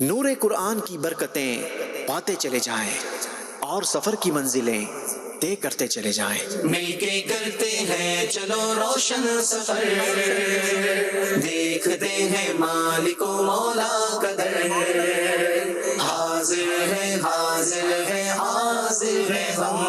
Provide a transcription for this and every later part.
نور قرآن کی برکتیں پاتے چلے جائیں اور سفر کی منزلیں طے کرتے چلے جائیں۔ مل کے کرتے ہیں چلو روشن سفر، دیکھتے ہیں مالک و مولا کا در، حاضر ہے حاضر ہے حاضر ہے ہم۔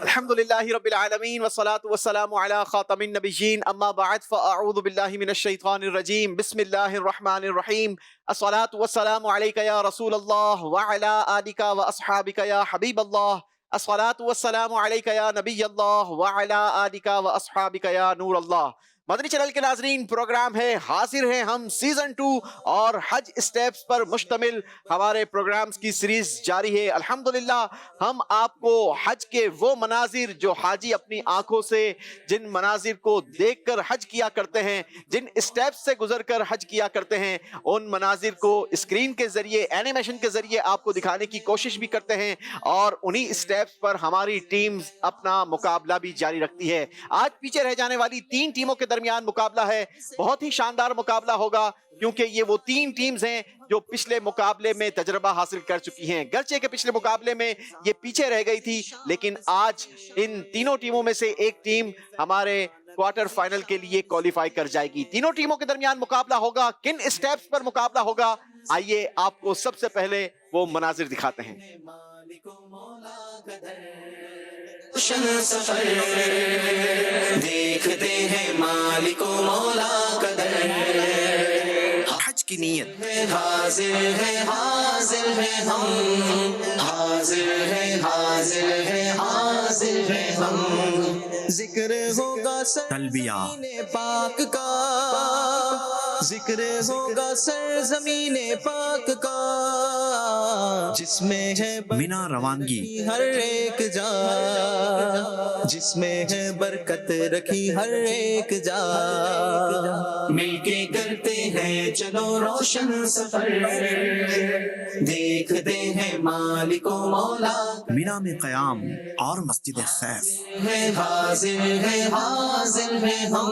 الحمدللہ رب العالمین والصلاة والسلام علی خاتم النبیین، اما بعد فاعوذ باللہ من الشیطان الرجیم، بسم اللہ الرحمن الرحیم۔ الصلاة والسلام علیک یا رسول اللہ وعلی آلک واصحابک یا حبیب اللہ، الصلاة والسلام علیک یا نبی اللہ وعلی آلک واصحابک یا نور اللہ۔ مدنی چینل کے ناظرین، پروگرام ہے حاضر ہیں ہم سیزن 2 اور حج اسٹیپس پر مشتمل ہمارے پروگرامز کی سیریز جاری ہے۔ الحمدللہ ہم آپ کو حج کے وہ مناظر جو حاجی اپنی آنکھوں سے جن مناظر کو دیکھ کر حج کیا کرتے ہیں، جن اسٹیپس سے گزر کر حج کیا کرتے ہیں، ان مناظر کو اسکرین کے ذریعے اینیمیشن کے ذریعے آپ کو دکھانے کی کوشش بھی کرتے ہیں، اور انہی اسٹیپس پر ہماری ٹیمز اپنا مقابلہ بھی جاری رکھتی ہے۔ آج پیچھے رہ جانے والی 3 ٹیموں کے درمیان مقابلہ ہے، بہت ہی شاندار مقابلہ ہوگا، کیونکہ یہ وہ 3 ٹیمز ہیں جو پچھلے مقابلے میں تجربہ حاصل کر چکی ہیں۔ گرچہ کہ پچھلے مقابلے میں یہ پیچھے رہ گئی تھی، لیکن آج ان تینوں ٹیموں میں سے ایک ٹیم ہمارے کوارٹر فائنل کے لیے کوالیفائی کر جائے گی۔ تینوں ٹیموں کے درمیان مقابلہ ہوگا، کن اسٹیپس پر مقابلہ ہوگا، آئیے آپ کو سب سے پہلے وہ مناظر دکھاتے ہیں۔ مالک و مولا کا در، روشن سفر، دیکھتے ہیں مالک و مولا کا در، حج کی نیت حاضر ہے حاضر ہے ہم، حاضر ہے حاضر ہے حاضر ہے ہم۔ ذکر ہوگا تلبیہ سرزمین پاک کا، ذکر ہوگا سرزمین پاک کا، جس میں ہے مینا روانگی ہر ایک جا، جس میں ہے برکت رکھی ہر ایک جا، مل کے کرتے ہیں چلو روشن سفر، دیکھتے ہیں مالک و مولا مینا میں قیام اور مسجد خیف، ہے، حاضر ہے حاضر ہے ہم،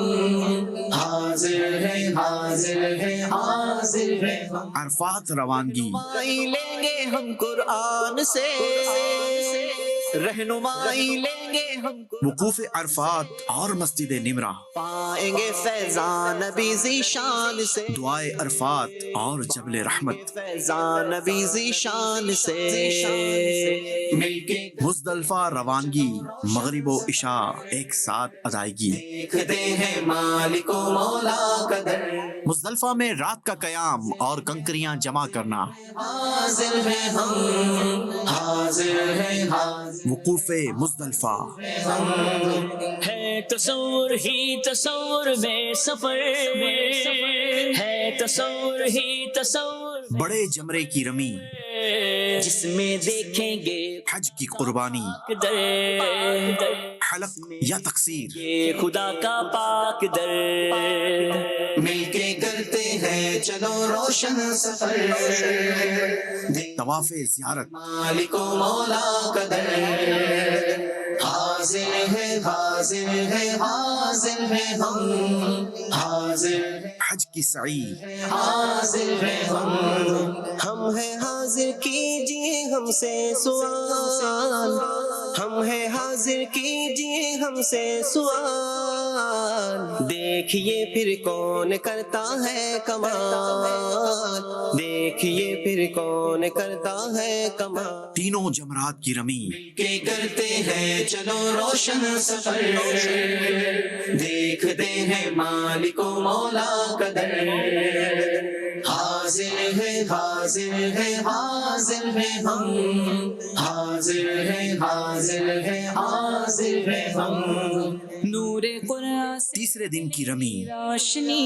حاضر ہے حاضر ہے حاضر ہے ہم۔ عرفات روانگی رہنمائی لیں گے ہم قرآن سے، رہنمائی لیں گے ہم قرآن، وقوف عرفات اور مسجد نمرہ، پائیں گے فیضان نبی ذیشان سے، دعائے عرفات اور جبل رحمت، فیضان نبی ذیشان سے، مل کے مزدلفہ روانگی، مغرب و عشاء ایک ساتھ ادائیگی، دیکھتے ہیں مالک و مولا کا در، مزدلفہ میں رات کا قیام اور کنکریاں جمع کرنا، حاضر ہے ہم، حاضر ہے حاضر وقوف مزدلفہ، ہے تصور ہی تصور میں سفر، ہے تصور ہی تصور بڑے جمرے کی رمی، جس میں دیکھیں گے حج کی قربانی، در، حلق یا تقصیر، یہ خدا کا پاک در، مل کے کرتے ہیں چلو روشن سفر، طواف زیارت، مالک و مولا کا در، حاضر ہے حاضر ہے حاضر ہے ہم، حاضر ہے حج کی سعی، حاضر ہے ہم ہیں حاضر کیجیے ہم سے سوال، ہم ہیں حاضر کیجیے ہم سے سوال، دیکھیے پھر کون کرتا ہے کمال، دیکھیے پھر کون کرتا ہے کمال، تینوں جمرات کی رمی، کے کرتے ہیں چلو روشن سفر، دیکھتے ہیں مالک و مولا کا در، حاضر ہے حاضر ہے حاضر ہے ہم، حاضر ہے حاضر ہے حاضر ہے ہم۔ نور قرآن سے تیسرے دن کی رمی، روشنی،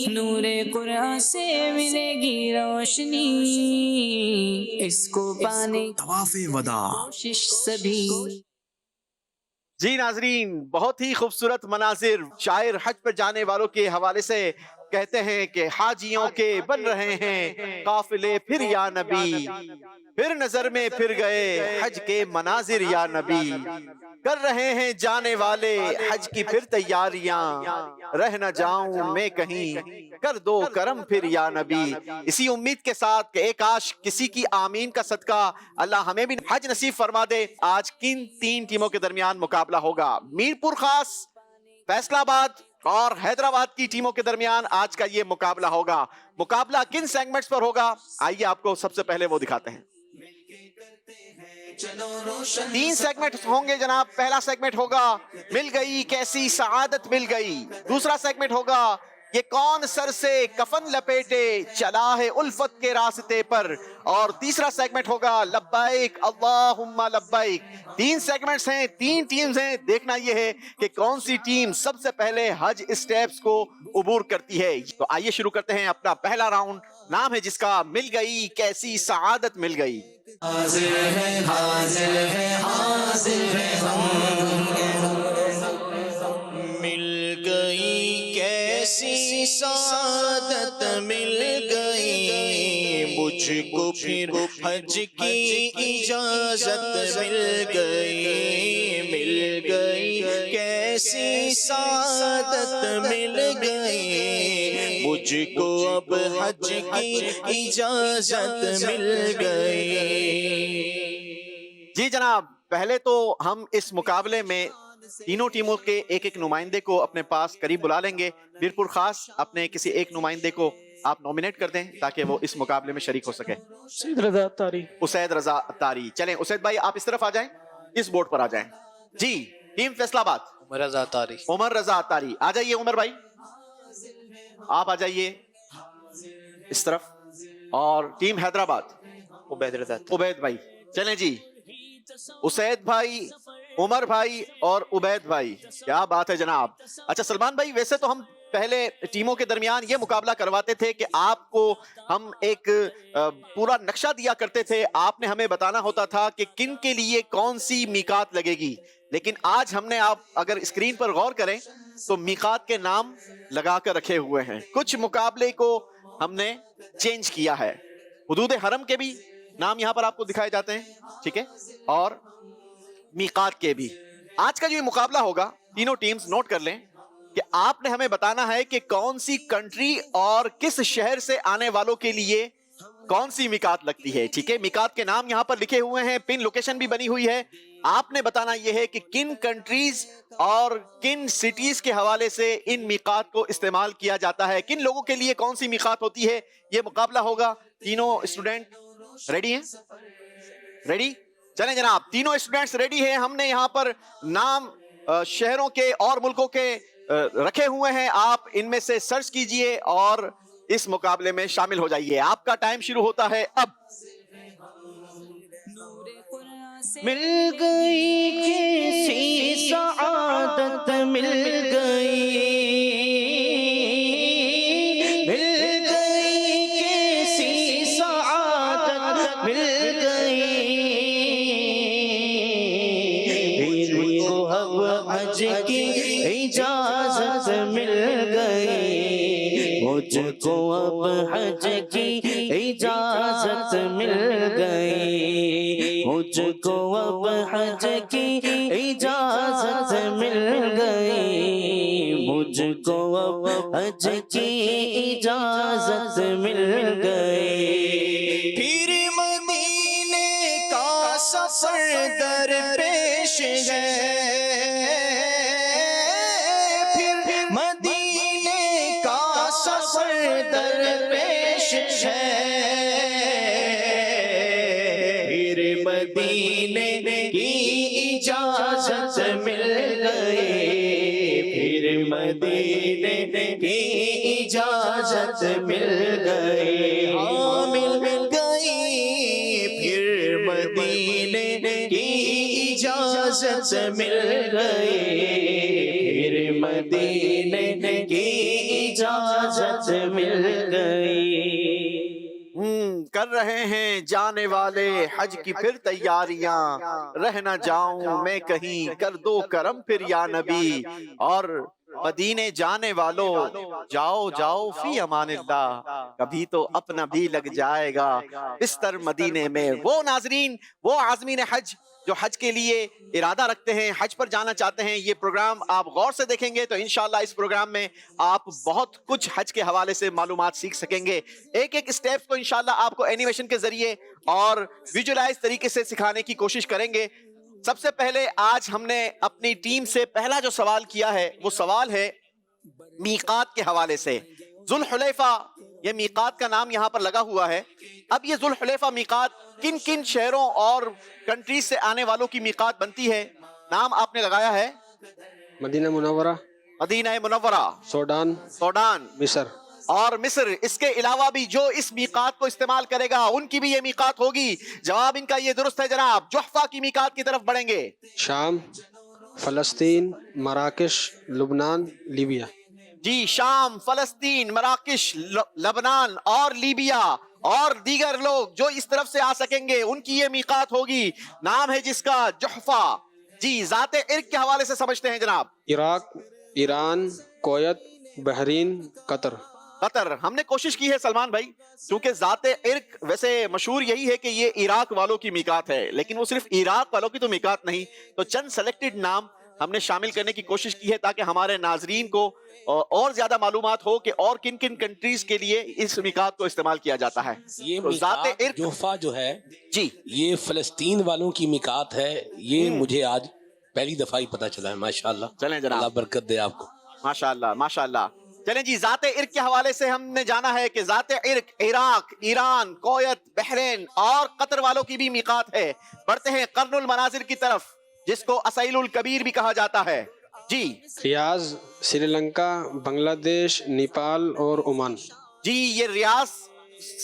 نور قرآن سے ملے گی روشنی، اس کو پانے کی طواف وداع، کوشش سبھی۔ جی ناظرین، بہت ہی خوبصورت مناظر شاعر حج پر جانے والوں کے حوالے سے کہتے ہیں کہ حاجیوں کے بن رہے ہیں قافلے پھر یا نبی، پھر نظر میں پھر گئے حج کے مناظر یا نبی، کر رہے ہیں جانے والے حج کی پھر تیاریاں، رہ نہ جاؤں میں کہیں کر دو کرم پھر یا نبی۔ اسی امید کے ساتھ کہ ایک کاش کسی کی آمین کا صدقہ اللہ ہمیں بھی حج نصیب فرما دے، آج کن تین ٹیموں کے درمیان مقابلہ ہوگا؟ میرپور خاص، فیصلہ آباد اور حیدرآباد کی ٹیموں کے درمیان آج کا یہ مقابلہ ہوگا۔ مقابلہ کن سیگمنٹس پر ہوگا؟ آئیے آپ کو سب سے پہلے وہ دکھاتے ہیں۔ 3 سیگمنٹ ہوں گے جناب۔ پہلا سیگمنٹ ہوگا مل گئی کیسی سعادت مل گئی، دوسرا سیگمنٹ ہوگا یہ کون سر سے کفن لپیٹے چلا ہے الفت کے راستے پر، اور تیسرا سیگمنٹ ہوگا لبیک اللہم لبیک۔ 3 سیگمنٹس ہیں، 3 ٹیمز ہیں، دیکھنا یہ ہے کہ کون سی ٹیم سب سے پہلے حج اسٹیپس کو عبور کرتی ہے۔ تو آئیے شروع کرتے ہیں اپنا پہلا راؤنڈ، نام ہے جس کا مل گئی کیسی سعادت مل گئی۔ حاضر ہے حاضر ہے حاضر ہے مل گئی کیسی سعادت مل گئی، مجھ کو پھر حج کی اجازت مل گئی، مل گئی کیسی سعادت مل گئی، مجھ کو اب حج کی اجازت مل گئی۔ جی جناب، پہلے تو ہم اس مقابلے میں تینوں ٹیموں کے ایک ایک نمائندے کو اپنے پاس قریب بلا لیں گے۔ میرپور خاص اپنے کسی ایک نمائندے کو آپ نومینیٹ کر دیں تاکہ وہ اس مقابلے میں شریک ہو سکے۔ اسید رضا اتاری۔ اسید رضا اتاری، چلیں اسید بھائی آپ اس طرف آ جائیں، اس بورڈ پر آ جائیں۔ جی ٹیم فیصلہ آباد، عمر رضا اتاری۔ عمر رضا اتاری آ جائیے۔ عمر بھائی آپ آ جائیے اس طرف۔ اور ٹیم حیدرآباد، عبید رضا۔ عبید بھائی چلیں جی، اسید بھائی، عمر بھائی اور عبید بھائی، کیا بات ہے جناب۔ اچھا سلمان بھائی، ویسے تو ہم پہلے ٹیموں کے درمیان یہ مقابلہ کرواتے تھے کہ آپ کو ہم ایک پورا نقشہ دیا کرتے تھے، آپ نے ہمیں بتانا ہوتا تھا کہ کن کے لیے کون سی میقات لگے گی، لیکن آج ہم نے، آپ اگر اسکرین پر غور کریں تو میقات کے نام لگا کر رکھے ہوئے ہیں۔ کچھ مقابلے کو ہم نے چینج کیا ہے، حدود حرم کے بھی نام یہاں پر آپ کو دکھائے جاتے ہیں، ٹھیک ہے، اور میقات کے بھی۔ آج کا جو یہ مقابلہ ہوگا، تینوں ٹیمز نوٹ کر لیں کہ آپ نے ہمیں بتانا ہے کہ کون سی کنٹری اور کس شہر سے آنے والوں کے لیے کون سی میقات لگتی ہے، ٹھیک ہے۔ میقات کے نام یہاں پر لکھے ہوئے ہیں، پن لوکیشن بھی بنی ہوئی ہے۔ آپ نے بتانا یہ ہے کہ کن کنٹریز اور کن سٹیز کے حوالے سے ان میقات کو استعمال کیا جاتا ہے، کن لوگوں کے لیے کون سی میقات ہوتی ہے۔ یہ مقابلہ ہوگا۔ تینوں اسٹوڈنٹ ریڈی ہیں؟ ریڈی؟ چلیں جناب، تینوں اسٹوڈنٹس ریڈی ہیں۔ ہم نے یہاں پر نام شہروں کے اور ملکوں کے رکھے ہوئے ہیں، آپ ان میں سے سرچ کیجئے اور اس مقابلے میں شامل ہو جائیے۔ آپ کا ٹائم شروع ہوتا ہے اب۔ مل گئی کیسی سعادت مل گئی، مل گئی کیسی سعادت مل گئی، پھر کو اب حج کی اجازت مل گئی، مجھ کو اب حج کی اجازت مل گئی، مجھ کو اب حج کی اجازت مل گئی، مجھ کو اب حج کی اجازت مل گئی۔ پھر مدینے کا سفر در پیش ہے، پھر مدینے کا سفر در پیش ہے، مدینے کی اجازت مل گئی، پھر مدینے کی اجازت مل گئی، ہاں مل گئی، پھر مدینے کی اجازت مل گئی، پھر مدینے کی اجازت مل گئی۔ کر رہے ہیں جانے والے حج کی پھر تیاریاں، رہ نہ جاؤں میں کہیں کر دو کرم پھر یا نبی، اور مدینے جانے والوں جاؤ جاؤ فی امان اللہ، کبھی تو اپنا بھی لگ جائے گا بستر مدینے میں۔ وہ ناظرین، وہ عازمین حج جو حج کے لیے ارادہ رکھتے ہیں، حج پر جانا چاہتے ہیں، یہ پروگرام آپ غور سے دیکھیں گے تو انشاءاللہ اس پروگرام میں آپ بہت کچھ حج کے حوالے سے معلومات سیکھ سکیں گے۔ ایک ایک سٹیپس کو انشاءاللہ آپ کو اینیمیشن کے ذریعے اور ویژولائز طریقے سے سکھانے کی کوشش کریں گے۔ سب سے پہلے آج ہم نے اپنی ٹیم سے پہلا جو سوال کیا ہے وہ سوال ہے میقات کے حوالے سے۔ ذوالحلیفہ، یہ میقات کا نام یہاں پر لگا ہوا ہے۔ اب یہ ذوالحلیفہ میقات کن کن شہروں اور کنٹریز سے آنے والوں کی میقات بنتی ہے؟ نام آپ نے لگایا ہے مدینہ منورہ، مدینہ منورہ، سوڈان مصر۔ اور مصر۔ اس کے علاوہ بھی جو اس میقات کو استعمال کرے گا ان کی بھی یہ میقات ہوگی۔ جواب ان کا یہ درست ہے جناب۔ جحفہ کی میقات کی طرف بڑھیں گے۔ شام، فلسطین، مراکش، لبنان، لیبیا۔ جی، شام، فلسطین، مراکش، لبنان اور لیبیا اور دیگر لوگ جو اس طرف سے آ سکیں گے ان کی یہ میقات ہوگی۔ نام ہے جس کا جحفہ۔ جی، ذات عرق کے حوالے سے سمجھتے ہیں جناب۔ عراق، ایران، کویت، بحرین، قطر۔ قطر۔ ہم نے کوشش کی ہے سلمان بھائی، کیونکہ ذات عرق ویسے مشہور یہی ہے کہ یہ عراق والوں کی میقات ہے، لیکن وہ صرف عراق والوں کی تو میقات نہیں، تو چند سلیکٹڈ نام ہم نے شامل کرنے کی کوشش کی ہے تاکہ ہمارے ناظرین کو اور زیادہ معلومات ہو کہ اور کن کن کنٹریز کے لیے اس میقات کو استعمال کیا جاتا ہے۔ یہ تو ذات میقات عرق جوفا جو ہے جی یہ فلسطین والوں کی میقات ہے، یہ مجھے آج پہلی دفعہ ہی پتا چلا ہے۔ ماشاءاللہ، چلیں جناب، اللہ برکت دے آپ کو۔ ماشاءاللہ ماشاءاللہ۔ چلیں جی، ذات عرق کے حوالے سے ہم نے جانا ہے کہ ذات عرق عراق، ایران، کویت، بحرین اور قطر والوں کی بھی میقات ہے۔ بڑھتے ہیں قرن المنازل کی طرف، جس کو اسیل الکبیر بھی کہا جاتا ہے۔ جی ریاض، سری لنکا، بنگلہ دیش، نیپال اور عمان۔ جی، یہ ریاض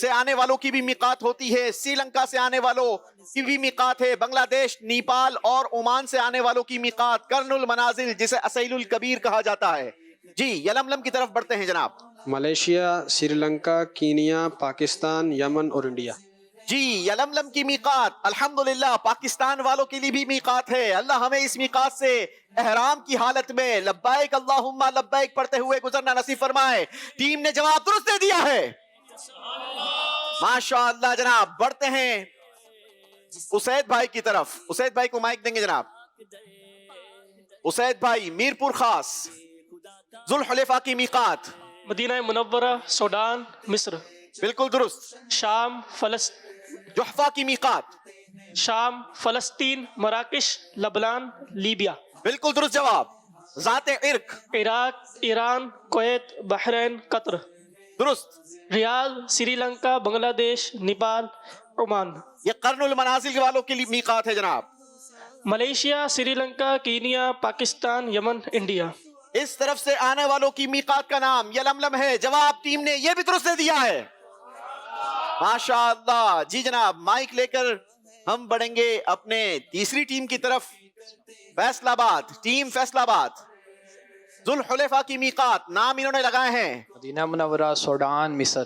سے آنے والوں کی بھی میقات ہوتی ہے، سری لنکا سے آنے والوں کی بھی میقات ہے، بنگلہ دیش، نیپال اور عمان سے آنے والوں کی میقات قرن المنازل جسے اسیل الکبیر کہا جاتا ہے۔ جی، یلملم کی طرف بڑھتے ہیں جناب۔ ملیشیا، سری لنکا، کینیا، پاکستان، یمن اور انڈیا۔ جی، یلملم کی میقات الحمدللہ پاکستان والوں کے لیے بھی میقات ہے۔ اللہ ہمیں اس میقات سے احرام کی حالت میں لبیک اللہم لبیک پڑھتے ہوئے گزرنا نصیب فرمائے۔ ٹیم نے جواب درست دے دیا ہے، ماشاءاللہ جناب۔ بڑھتے ہیں اسید بھائی کی طرف۔ اسید بھائی کو مائک دیں گے جناب۔ اسید بھائی، میر پور خاص، ذوالحلیفہ کی میقات۔ مدینہ منورہ، سوڈان، مصر۔ بالکل درست۔ شام، جحفہ کی میقات۔ شام، فلسطین، مراکش، لبنان، لیبیا۔ بالکل درست جواب۔ ذات عرق۔ عراق، ایران، کویت، بحرین، قطر۔ درست۔ ریاض، سری لنکا، بنگلہ دیش، نیپال، عمان۔ یہ قرن المنازل والوں کے لیے میقات ہے جناب۔ ملیشیا، سری لنکا، کینیا، پاکستان، یمن، انڈیا۔ اس طرف سے آنے والوں کی میقات کا نام یلملم ہے۔ جواب ٹیم نے یہ بھی درست دے دیا ہے، ماشاءاللہ۔ جی جناب، مائک لے کر ہم بڑھیں گے اپنے تیسری ٹیم کی طرف، فیصل آباد، ٹیم فیصل آباد۔ ذوالحلیفہ کی میقات، نام انہوں نے لگائے ہیں۔ مدینہ منورہ، سوڈان، مصر۔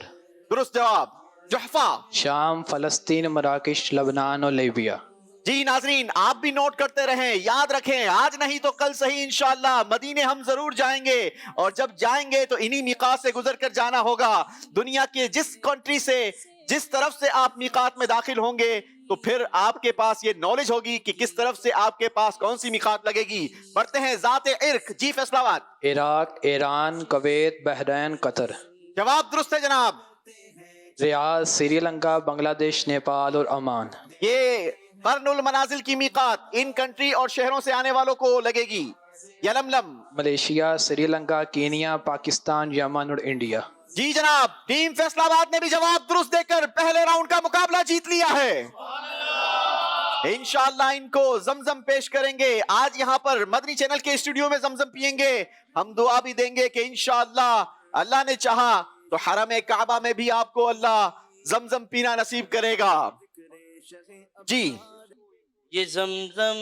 درست جواب۔ جحفہ۔ شام، فلسطین، مراکش، لبنان اور لیبیا۔ جی ناظرین، آپ بھی نوٹ کرتے رہیں، یاد رکھیں، آج نہیں تو کل صحیح انشاءاللہ مدینے ہم ضرور جائیں گے، اور جب جائیں گے تو انہی میقات سے گزر کر جانا ہوگا۔ دنیا کے جس کنٹری سے، جس طرف سے آپ میقات میں داخل ہوں گے تو پھر آپ کے پاس یہ نالج ہوگی کہ کس طرف سے آپ کے پاس کون سی میقات لگے گی۔ بڑھتے ہیں ذات عرق۔ جی فیصل آباد۔ عراق، ایران، کویت، بحرین، قطر۔ جواب درست ہے جناب۔ ریاض، سری لنکا، بنگلہ دیش، نیپال اور عمان۔ یہ قرن المنازل کی میقات ان کنٹری اور شہروں سے آنے والوں کو لگے گی۔ یلملم۔ ملیشیا، سری لنکا، کینیا، پاکستان، یمن اور انڈیا۔ جی جناب، ٹیم فیصل آباد نے بھی جواب درست دے کر پہلے راؤنڈ کا مقابلہ جیت لیا ہے۔ انشاءاللہ ان کو زمزم پیش کریں گے۔ آج یہاں پر مدنی چینل کے اسٹوڈیو میں زمزم پئیں گے۔ ہم دعا بھی دیں گے کہ انشاءاللہ اللہ نے چاہا تو حرم کعبہ میں بھی آپ کو اللہ زمزم پینا نصیب کرے گا۔ جی، یہ زمزم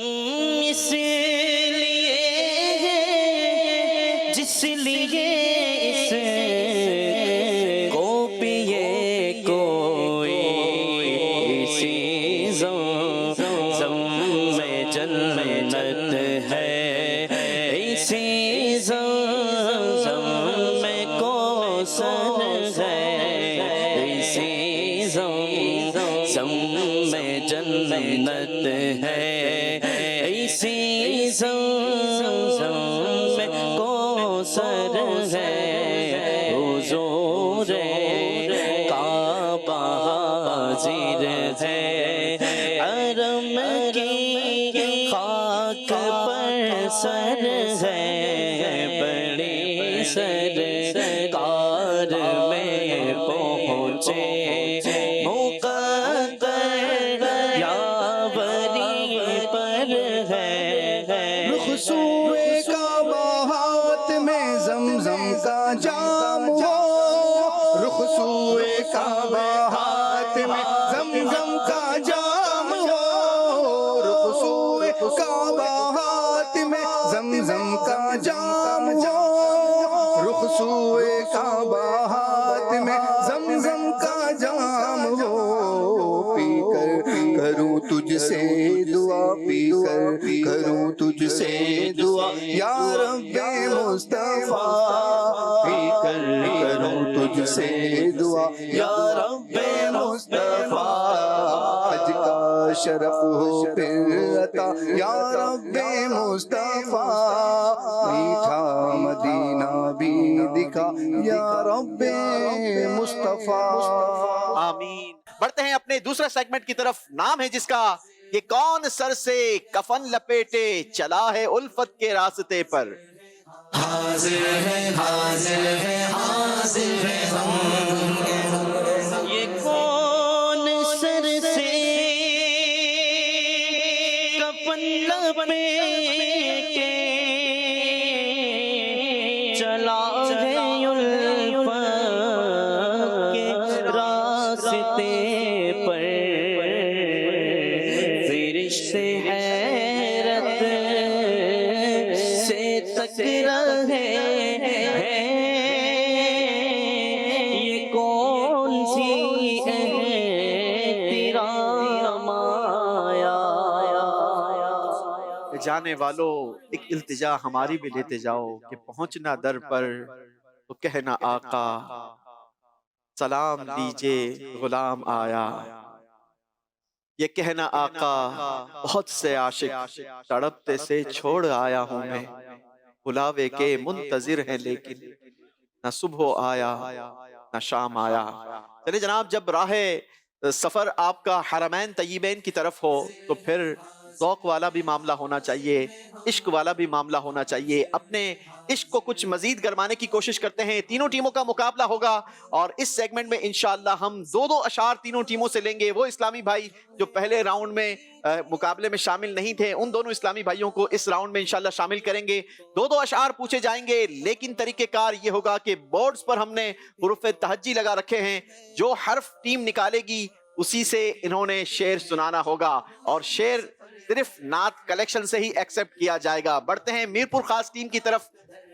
اس لیے ہے جس لیے اس کو پیے کوئی، اسی زمزم میں جنت ہے، اسی زمزم زمزم میں جنت ہے، اسی زمزم میں کوثر ہے، حضور کعبہ حاضر ہے، حرم کی خاک پر سر ہے، بڑی سرکار میں پہنچے مقدر یاوری پر ہے، رخ سوئے کعبہ ہاتھ میں زمزم کا جام ہو، رخ سوئے کعبہ ہاتھ میں زمزم کا جام ہو، رخ سوئے کعبہ ہاتھ میں زمزم کا جام ہو، رخ سوئے کعبہ ہاتھ میں زمزم کا جام ہو، پی کر کروں تجھ سے دعا، پی کر کروں تجھ سے دعا یا رب مصطفیٰ، پی کر کروں تجھ سے دعا یا رب مصطفیٰ، حج کا شرف ہو پھر عطا یا رب مصطفیٰ، میٹھا مدینہ بھی دکھا یا رب مصطفیٰ۔ آمین۔ بڑھتے ہیں اپنے دوسرے سیگمنٹ کی طرف، نام ہے جس کا کہ کون سر سے کفن لپیٹے چلا ہے الفت کے راستے پر۔ حاضر ہے حاضر ہے حاضر ہے ہم، یہ کون سر سے کفن لپیٹے چلا ہے الفت کے راستے پر، فرشتے حیرت سے تک رہے ہیں، یہ کون سی احترام آیا۔ جانے والو ایک التجا ہماری بھی لیتے جاؤ کہ پہنچنا در پر تو کہنا آقا سلام دیجے غلام آیا، یہ کہنا آقا بہت سے عاشق تڑپتے سے چھوڑ آیا ہوں میں، بلاوے کے منتظر ہیں لیکن نہ صبح آیا نہ شام آیا۔ چلے جناب، جب راہ سفر آپ کا حرمین طیبین کی طرف ہو تو پھر ذوق والا بھی معاملہ ہونا چاہیے، عشق والا بھی معاملہ ہونا چاہیے، اپنے عشق کو کچھ مزید گرمانے کی کوشش کرتے ہیں۔ تینوں ٹیموں کا مقابلہ ہوگا اور اس سیگمنٹ میں انشاءاللہ ہم دو اشعار تینوں ٹیموں سے لیں گے۔ وہ اسلامی بھائی جو پہلے راؤنڈ میں مقابلے میں شامل نہیں تھے، ان دونوں اسلامی بھائیوں کو اس راؤنڈ میں انشاءاللہ شامل کریں گے۔ دو اشعار پوچھے جائیں گے، لیکن طریقہ کار یہ ہوگا کہ بورڈز پر ہم نے حروف تہجی لگا رکھے ہیں، جو حرف ٹیم نکالے گی اسی سے انہوں نے شعر سنانا ہوگا، اور شعر صرف نعت کلیکشن سے ہی ایکسپٹ کیا جائے گا۔ بڑھتے ہیں میرپور خاص ٹیم کی طرف،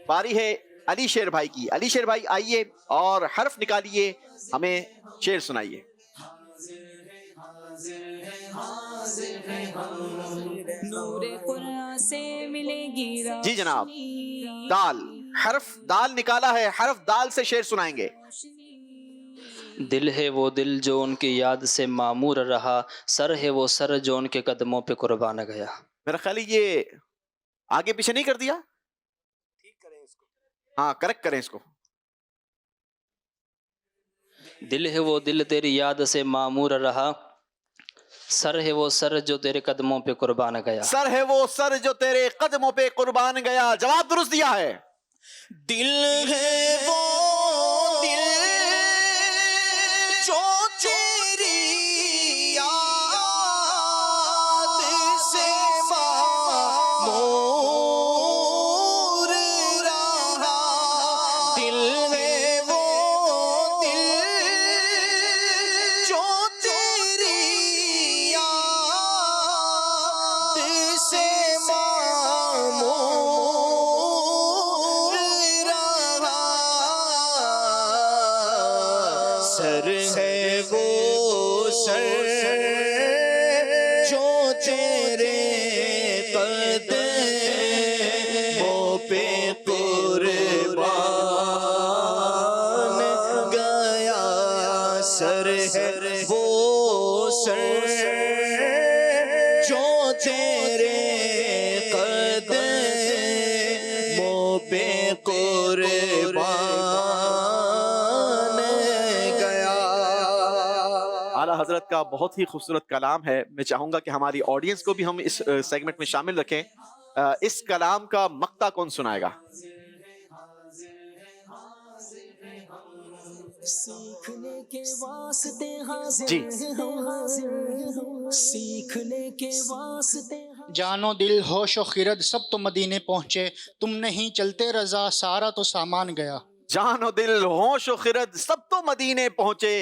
باری ہے علی شیر بھائی کی۔ علی شیر بھائی آئیے اور حرف نکالیے، ہمیں شعر سنائیے۔ نور قرآن سے ملے گی جی جناب، دال، حرف دال نکالا ہے، حرف دال سے شعر سنائیں گے۔ دل ہے وہ دل جو ان کی یاد سے معمور رہا، سر ہے وہ سر جو ان کے قدموں پہ قربان گیا۔ میرا خیال ہے یہ آگے پیچھے نہیں کر دیا، ہاں کریکٹ کریں اس کو۔ دل ہے وہ دل تیری یاد سے معمور رہا، سر ہے وہ سر جو تیرے قدموں پہ قربان گیا۔ سر ہے وہ سر جو تیرے قدموں پہ قربان گیا۔ جواب درست دیا ہے۔ دل ہے وہ دل جو تیری یاد سے معمور رہا، دل ہے وہ دل جو تیری یاد سے معمور رہا، سر ہے وہ سر جو تیرے قدموں پہ قربان گیا، سر ہے وہ سر جو تیرے قدموں پہ قربان گیا. اعلیٰ حضرت کا بہت ہی خوبصورت کلام ہے. میں چاہوں گا کہ ہماری آڈینس کو بھی ہم اس سیگمنٹ میں شامل رکھیں. اس کلام کا مقطع کون سنائے گا؟ سیکھنے کے واسطے حاضر جی. سیکھنے کے واسطے جان و دل ہوش و خرد سب تو مدینے پہنچے، تم نہیں چلتے رضا سارا تو سامان گیا. جان و دل ہوش و خرد سب تو مدینے پہنچے،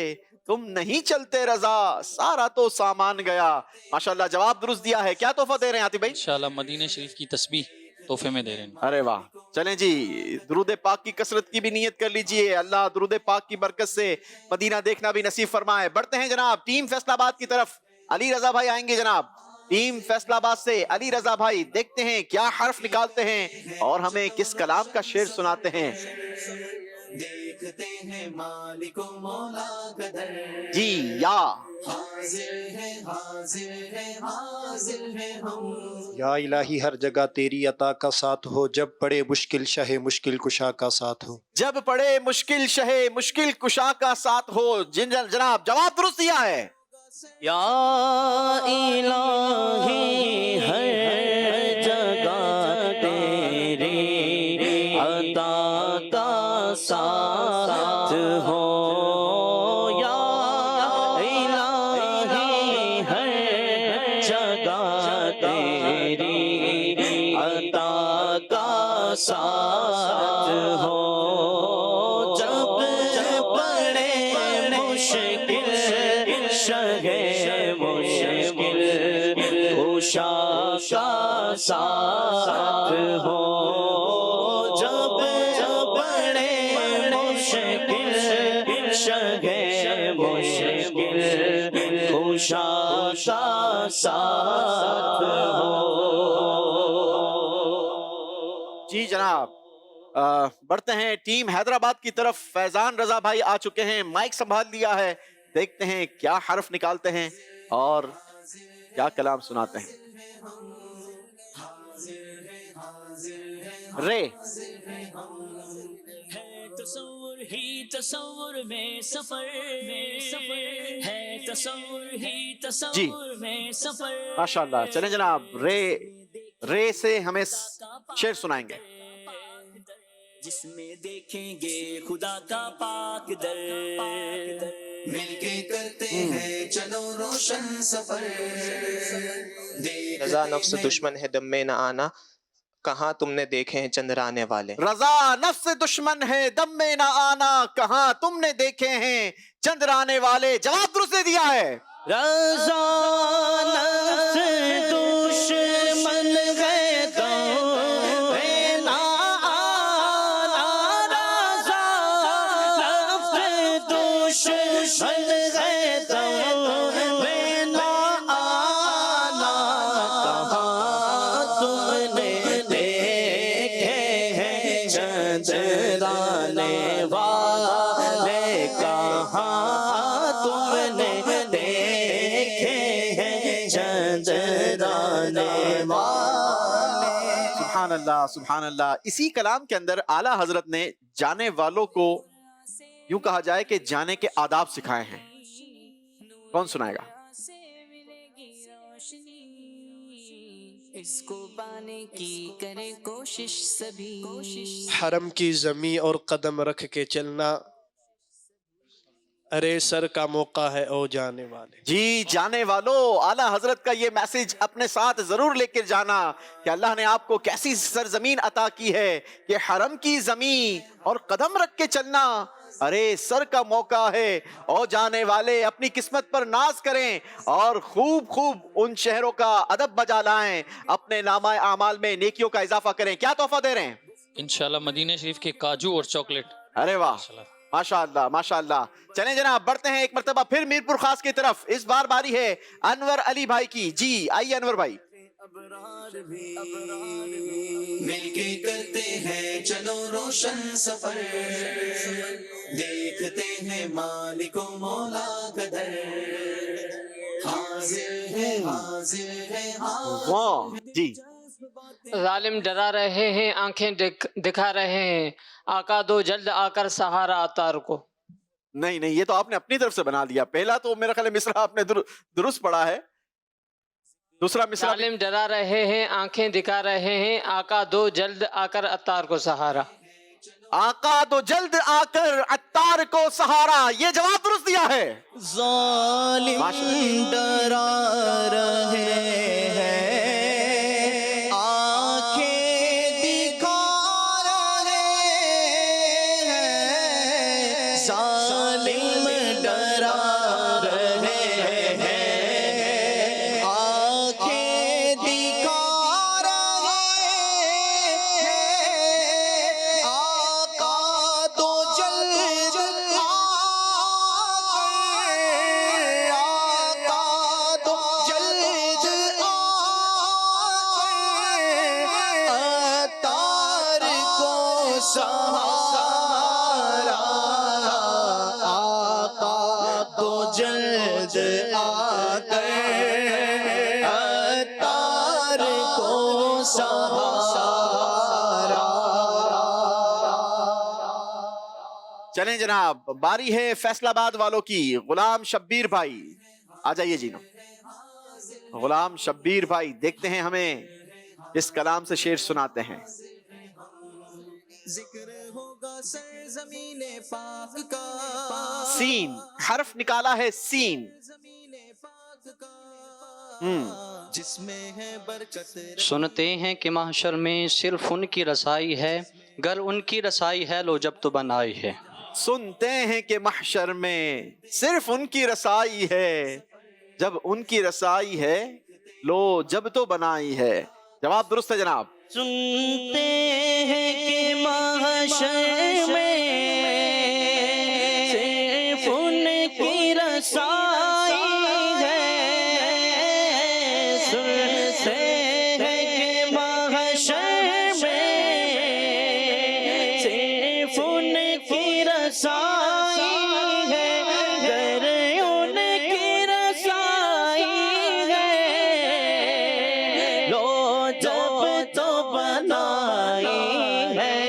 تم نہیں چلتے رضا سارا تو سامان گیا. ماشاءاللہ جواب درست دیا ہے. کیا تحفہ دے رہے ہیں عاطف بھائی؟ انشاءاللہ مدینہ شریف کی تسبیح تحفے میں دے رہے ہیں. ارے واہ. چلیں جی، درود پاک کی کثرت کی بھی نیت کر لیجئے. اللہ درود پاک کی برکت سے مدینہ دیکھنا بھی نصیب فرمائے. بڑھتے ہیں جناب ٹیم فیصل آباد کی طرف. علی رضا بھائی آئیں گے جناب. ٹیم فیصل آباد سے علی رضا بھائی، دیکھتے ہیں کیا حرف نکالتے ہیں اور ہمیں کس کلام کا شعر سناتے ہیں. دیکھتے ہیں مالک و مولا کا در. جی یا حاضر ہے حاضر ہے حاضر ہے ہم. یا الہی ہر جگہ تیری عطا کا ساتھ ہو، جب پڑے مشکل شہ مشکل کشا کا ساتھ ہو. جب پڑے مشکل شہ مشکل کشا کا ساتھ ہو. جناب جواب درست دیا ہے. یا الہی ہر جگہ تیری عطا کا ساتھ ہو. یا الہی ہر جگہ تیری عطا کا ساتھ ہو. جب پڑے مشکل شہ مشکل کشا کا ساتھ ہو. جب پڑے مشکل شہ مشکل کشا کا ساتھ ہو. جی جناب بڑھتے ہیں ٹیم حیدرآباد کی طرف. فیضان رضا بھائی آ چکے ہیں، مائک سنبھال لیا ہے. دیکھتے ہیں کیا حرف نکالتے ہیں اور کیا کلام سناتے ہیں. رے. ہے تصور ہی تصور میں سفر ہے، تصور ہی تصور میں سفر. ماشاءاللہ. چلیں جناب رے سے ہمیں شعر سنائیں گے. جس میں دیکھیں گے خدا کا پاک در. مل کے کرتے ہیں چلو روشن سفر. رضا نفس دشمن ہے دم میں نہ آنا، کہاں تم نے دیکھے ہیں چندرانے والے. رضا نفس دشمن ہے دم میں نہ آنا، کہاں تم نے دیکھے ہیں چندرانے والے. جواب درست دے دیا ہے. رضا نفس دشمن ہے دم میں نہ آنا. رضا نفس دشمن ہے دم میں نہ آنا، کہاں تم نے دیکھے ہیں چندرانے والے. کہاں تم نے دیکھے ہیں چندرانے والے. سبحان اللہ سبحان اللہ. اسی کلام کے اندر اعلیٰ حضرت نے جانے والوں کو یوں کہا جائے کہ جانے کے آداب سکھائے ہیں. کون سنائے گا؟ سے ملے گی روشنی، اس کو پانے کی کرے کوشش سبھی. حرم کی زمیں اور قدم رکھ کے چلنا، ارے سر کا موقع ہے او جانے والے. جی جانے والوں، اعلیٰ حضرت کا یہ میسج اپنے ساتھ ضرور لے کر جانا کہ اللہ نے آپ کو کیسی سرزمین عطا کی ہے کہ حرم کی زمین اور قدم رکھ کے چلنا، ارے سر کا موقع ہے او جانے والے. اپنی قسمت پر ناز کریں اور خوب خوب ان شہروں کا ادب بجا لائیں. اپنے نامہ اعمال میں نیکیوں کا اضافہ کریں. کیا تحفہ دے رہے ہیں؟ انشاءاللہ مدینہ شریف کے کاجو اور چاکلیٹ. ارے واہ ماشاءاللہ ماشاءاللہ. چلیں جناب بڑھتے ہیں ایک مرتبہ پھر میرپور خاص کی طرف. اس بار باری ہے انور علی بھائی کی. جی آئیے انور بھائی. مل کے کرتے ہیں چلو روشن سفر، دیکھتے ہیں مالک و مولا کا در، حاضر ہے حاضر ہے واہ جی ظالم ڈرا رہے ہیں، آنکھیں دکھا رہے ہیں، آقا دو جلد آ کر سہارا اتار کو۔ نہیں یہ تو آپ نے اپنی طرف سے بنا دیا، پہلا تو میرا خیال ہے مصرع آپ نے درست پڑھا ہے، دوسرا مصرع ظالم ڈرا رہے ہیں، آنکھیں دکھا رہے ہیں، آقا دو جلد آ کر اتار کو سہارا۔ آقا دو جلد آ کر عطار کو سہارا، یہ جواب درست دیا ہے۔ ظالم ڈرا رہے ہیں، آنکھیں دکھا رہے ہیں، ظالم ڈرا رہے ہیں، آنکھیں دکھا رہے ہیں، آقا تو جلد آقا تو جلد اتار کو سہارا، آقا تو جلد آ کر اتار کو سہارا۔ چلیں جناب، باری ہے فیصل آباد والوں کی، غلام شبیر بھائی آ جائیے جی۔ غلام شبیر بھائی دیکھتے ہیں ہمیں اس کلام سے شعر سناتے ہیں۔ ذکر ہوگا سرزمین پاک کا، سین حرف نکالا ہے، سین جس میں ہے برکت۔ سنتے ہیں کہ محشر میں صرف ان کی رسائی ہے، گر ان کی رسائی ہے لو جب تو بنائی ہے۔ سنتے ہیں کہ محشر میں صرف ان کی رسائی ہے، جب ان کی رسائی ہے لو جب تو بنائی ہے۔ جواب درست ہے جناب۔ سنتے ہیں کہ محشر میں صرف ان کی رسائی ہے، سنتے ہیں کہ محشر میں صرف ان کی رسائی ہے، گر ان کی رسائی ہے لو جب تو بنائی ہے،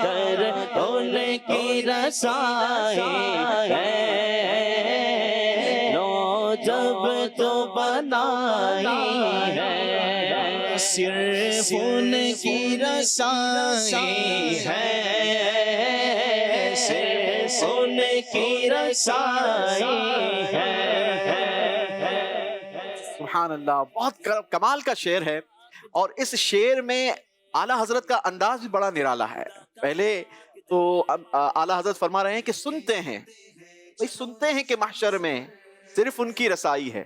گر ان کی رسائی ہے لو جب تو بنائی ہے، صرف ان کی رسائی ہے، صرف ان کی رسائی ہے۔ سبحان اللہ، بہت کمال کا شعر ہے، اور اس شعر میں اعلیٰ حضرت کا انداز بھی بڑا نرالا ہے۔ پہلے تو اعلیٰ حضرت فرما رہے ہیں کہ سنتے ہیں، سنتے ہیں کہ محشر میں صرف ان کی رسائی ہے،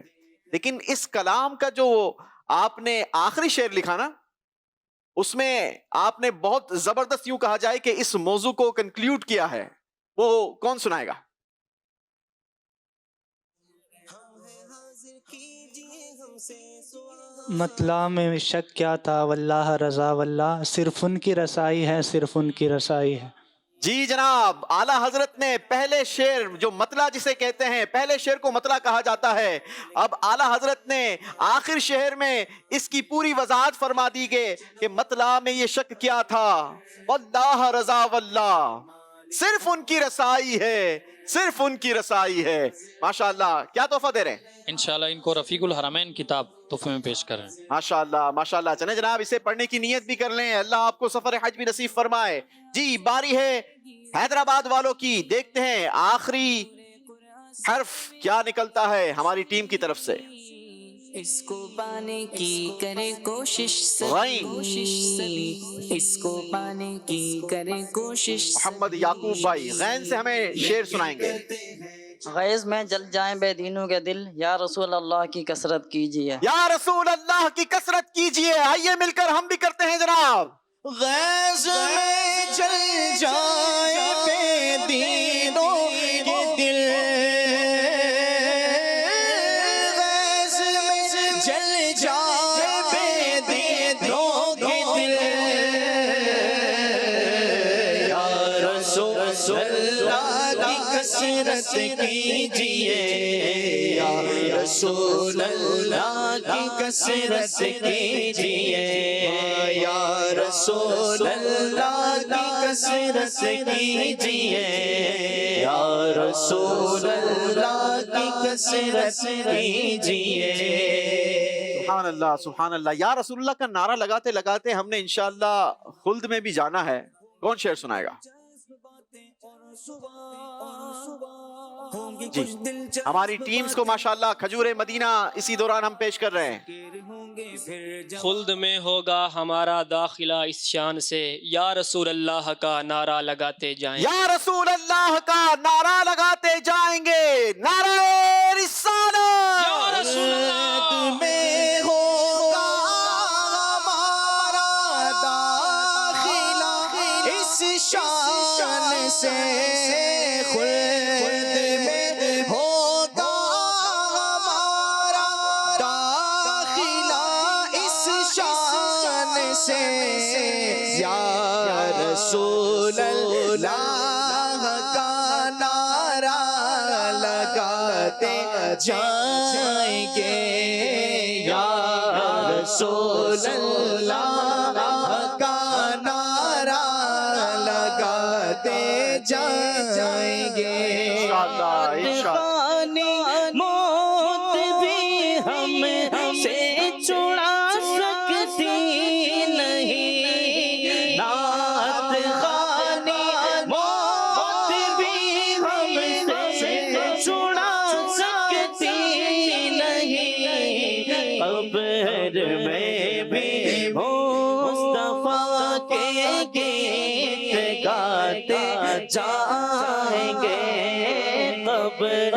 لیکن اس کلام کا جو آپ نے آخری شعر لکھا نا، اس میں آپ نے بہت زبردست یوں کہا جائے کہ اس موضوع کو کنکلیوڈ کیا ہے، وہ کون سنائے گا؟ مطلع میں شک کیا تھا واللہ رضا واللہ، صرف ان کی رسائی ہے، صرف ان کی رسائی ہے۔ جی جناب، اعلیٰ حضرت نے پہلے شعر جو مطلع جسے کہتے ہیں، پہلے شعر کو مطلع کہا جاتا ہے، اب اعلیٰ حضرت نے آخر شعر میں اس کی پوری وضاحت فرما دی گئی کہ مطلع میں یہ شک کیا تھا، واللہ رضا واللہ، صرف ان کی رسائی ہے، صرف ان کی رسائی ہے۔ ماشاءاللہ، کیا تحفہ دے رہے ہیں؟ انشاءاللہ ان کو رفیق الحرمین کتاب تحفے میں پیش کریں۔ ماشاءاللہ ماشاءاللہ، چلیں جناب اسے پڑھنے کی نیت بھی کر لیں، اللہ آپ کو سفر حج بھی نصیب فرمائے۔ جی باری ہے حیدرآباد والوں کی، دیکھتے ہیں آخری حرف کیا نکلتا ہے ہماری ٹیم کی طرف سے۔ اس کو پانے کی کرے کوشش غین، اس کو پانے کی کرے کوشش۔ محمد یعقوب بھائی غین سے ہمیں شعر سنائیں گے۔ غیظ میں جل جائیں بے دینوں کے دل، یا رسول اللہ کی کثرت کیجیے، یا رسول اللہ کی کثرت کیجیے۔ آئیے مل کر ہم بھی کرتے ہیں جناب۔ غیظ میں جل جائیں بے دینوں کے دل، غیظ میں جل کثرت کیجئے یا رسول اللہ کی کثرت کیجئے یا رسول اللہ کی کثرت کیجئے یا رسول اللہ کی کثرت کیجئے. سبحان اللہ سبحان اللہ. یا رسول اللہ کا نعرہ لگاتے لگاتے ہم نے انشاءاللہ خلد میں بھی جانا ہے. کون شعر سنائے گا؟ جی ہماری ٹیمز کو ماشاءاللہ کھجور مدینہ اسی دوران ہم پیش کر رہے ہیں. خلد میں ہوگا ہمارا داخلہ اس شان سے، یا رسول اللہ کا نعرہ لگاتے جائیں. یا رسول اللہ کا نعرہ لگاتے جائیں گے. نعرہ رسالت. یا رسول اللہ میں ہوگا ہمارا داخلہ اس شان سے، خلد میں ہوگا ہمارا داخلہ اس شان سے، یا رسول اللہ کا نعرہ لگاتے جائیں گے یا رسول اللہ کا نعرہ لگاتے جائیں گے. موت بھی ہم سے چھڑا سکتی نہیں، نعت خوانی موت بھی ہم سے چھڑا سکتی نہیں، قبر میں بھی مصطفیٰ کے گیت گاتے جائیں گے، قبر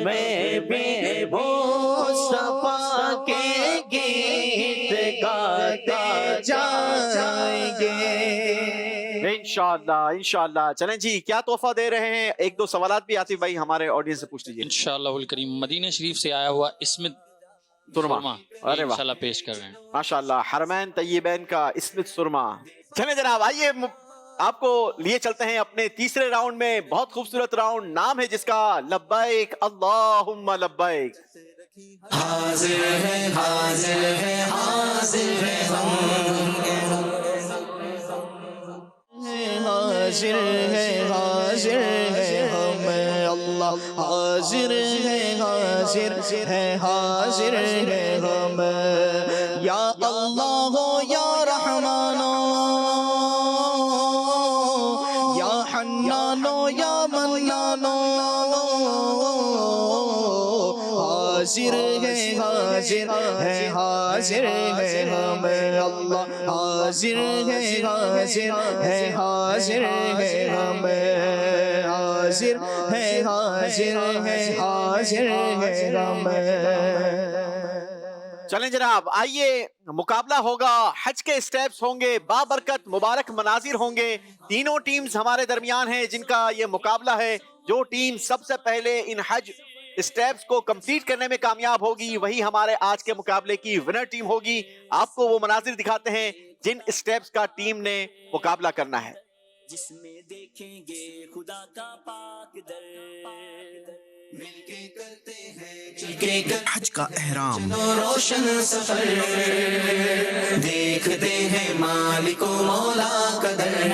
میں بھی مصطفیٰ کے گیت گاتے جائیں گے. انشاءاللہ انشاءاللہ. چلیں جی کیا تحفہ دے رہے ہیں؟ ایک دو سوالات بھی آصف بھائی ہمارے آڈینس سے پوچھ لیجیے. انشاءاللہ الکریم مدینہ شریف سے آیا ہوا اسمت سرما انشاءاللہ پیش کر رہے ہیں. ماشاءاللہ حرمین طیبین کا اسمت سرما. چلیں جناب آئیے آپ کو لیے چلتے ہیں اپنے تیسرے راؤنڈ میں. بہت خوبصورت راؤنڈ، نام ہے جس کا لبیک اللہم لبیک. حاضر ہے حاضر ہے حاضر ہے ہم، حاضر ہے حاضر ہے ہم، اللہ حاضر ہے حاضر ہے حاضر ہے ہم، یا اللہ ہو یا رحمان یا حنان یا منان، حاضر ہے حاضر ہے حاضر ہے ہم، اللہ حاضر ہے حاضر ہے حاضر ہے ہم، حاضر ہے حاضر ہے حاضر ہے ہم. چلیں جناب آئیے مقابلہ ہوگا، حج کے اسٹیپس ہوں گے، بابرکت مبارک مناظر ہوں گے. تینوں ٹیمز ہمارے درمیان ہیں جن کا یہ مقابلہ ہے. جو ٹیم سب سے پہلے ان حج اسٹیپس کو کمپلیٹ کرنے میں کامیاب ہوگی وہی ہمارے آج کے مقابلے کی ونر ٹیم ہوگی. آپ کو وہ مناظر دکھاتے ہیں جن اسٹیپس کا ٹیم نے مقابلہ کرنا ہے. جس میں دیکھیں گے خدا کا پاک در، مل کے کرتے ہیں چل کے حج کا احرام، روشن سفر دیکھتے ہیں مالک و مولا کا در،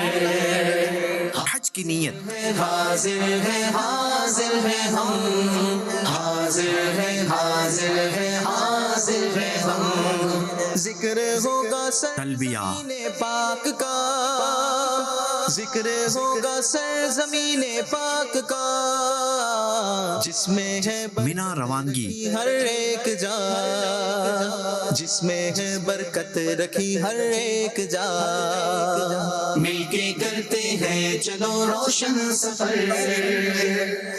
حج کی نیت، حاضر ہے حاضر ہے ہم، حاضر ہے حاضر ہے حاضر ہے ہم. ذکر ہوگا تلبیہ، پاک کا، ذکر ہوگا سرزمین پاک کا، جس میں ہے مینا روانگی، ہر ایک جا، جس میں ہے برکت رکھی ہر ایک جا، مل کے کرتے ہیں چلو روشن سفر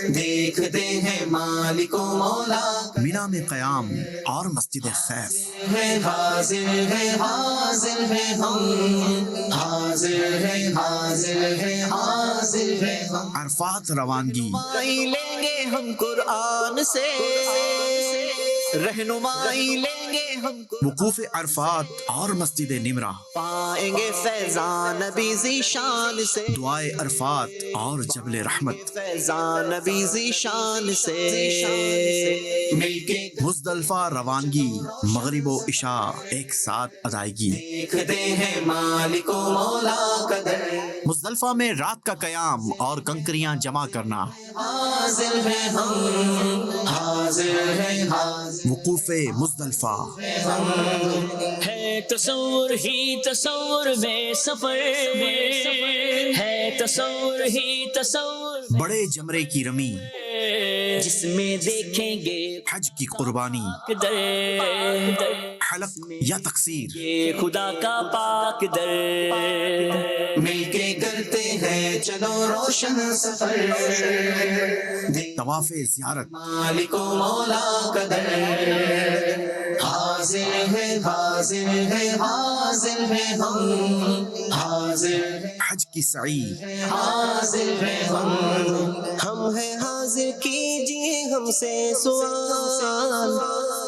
دیکھتے ہیں مالک و مولا. مینا میں قیام اور مسجد خیف، حاضر ہے حاضر ہے ہم، حاضر ہے حاضر ہے حاضر ہے ہم. عرفات روانگی، لیں گے ہم قرآن سے رہنمائی لیں گے ہم کو وقوف عرفات اور مسجد نمرہ، پائیں گے فیضان نبی ذیشان سے دعائے عرفات اور جبل رحمت، فیضان نبی ذیشان سے مل کے مزدلفہ روانگی، مغرب و عشاء ایک ساتھ ادائیگی، دیکھتے ہیں مالک و مولا کا در مزدلفہ میں رات کا قیام اور کنکریاں جمع کرنا، حاضر ہیں ہم حاضر ہیں حاضر وقوف مزدلفہ، ہے تصور ہی تصور میں سفر ہے تصور ہی تصور بڑے جمرے کی رمی، جس میں دیکھیں گے حج کی قربانی، در حلق یا تقصیر، یہ خدا کا پاک در مل کے کرتے ہیں چلو روشن سفر طواف زیارت، مالک و مولا کا در حاضر ہے حاضر ہے حاضر ہے ہم حاضر حج کی سعی، حاضر ہے ہم ہیں حاضر کیجیے ہم سے سوال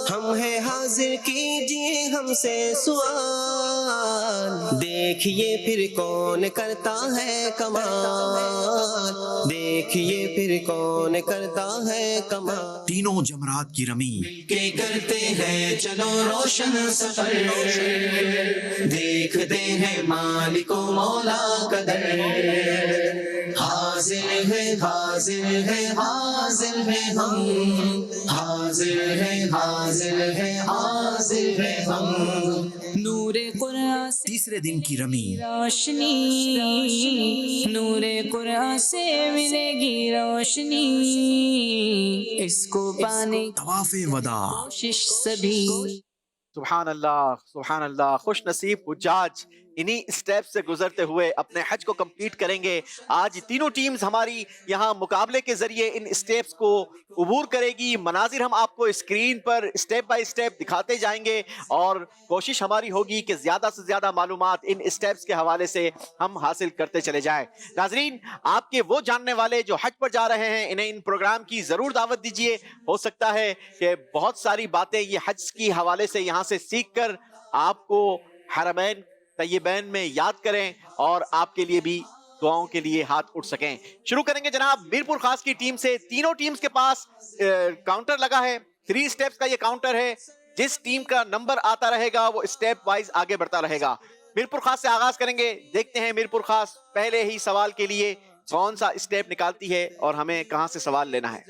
ہم ہیں حاضر کیجیے ہم سے سوال دیکھیے پھر کون کرتا ہے کمال دیکھیے پھر کون کرتا ہے کمال تینوں جمرات کی رمی، کے کرتے ہیں چلو روشن سفر دیکھتے ہیں مالک و مولا کا در حاضر ہے حاضر ہے حاضر ہے ہم حاضر ہے حاضر ہے حاضر ہے ہم نور قرآن سے تیسرے دن کی رمی، روشنی نور قرآن سے ملے گی روشنی اس کو پانے طواف وداع، کوشش سبھی سبحان اللہ، خوش نصیب حجاج انہی اسٹیپ سے گزرتے ہوئے اپنے حج کو کمپلیٹ کریں گے۔ آج تینوں ٹیمز ہماری یہاں مقابلے کے ذریعے ان اسٹیپس کو عبور کرے گی۔ مناظر ہم آپ کو screen per step by step دکھاتے جائیں گے اور کوشش ہماری ہوگی کہ زیادہ سے زیادہ معلومات ان اسٹیپس کے حوالے سے ہم حاصل کرتے چلے جائیں۔ ناظرین، آپ کے وہ جاننے والے جو حج پر جا رہے ہیں انہیں ان پروگرام کی ضرور دعوت دیجیے۔ ہو سکتا ہے کہ بہت ساری باتیں یہ حج کی حوالے سے یہاں سے سیکھ کر آپ کو حرمین طیبین میں یاد کریں اور آپ کے لیے بھی دعاؤں کے لیے ہاتھ اٹھ سکیں۔ شروع کریں گے جناب میرپور خاص کی ٹیم سے۔ تینوں ٹیمز کے پاس کاؤنٹر لگا ہے، 3 اسٹیپس کا یہ کاؤنٹر ہے۔ جس ٹیم کا نمبر آتا رہے گا وہ اسٹیپ وائز آگے بڑھتا رہے گا۔ میرپور خاص سے آغاز کریں گے، دیکھتے ہیں میرپور خاص پہلے ہی سوال کے لیے کون سا اسٹیپ نکالتی ہے اور ہمیں کہاں سے سوال لینا ہے۔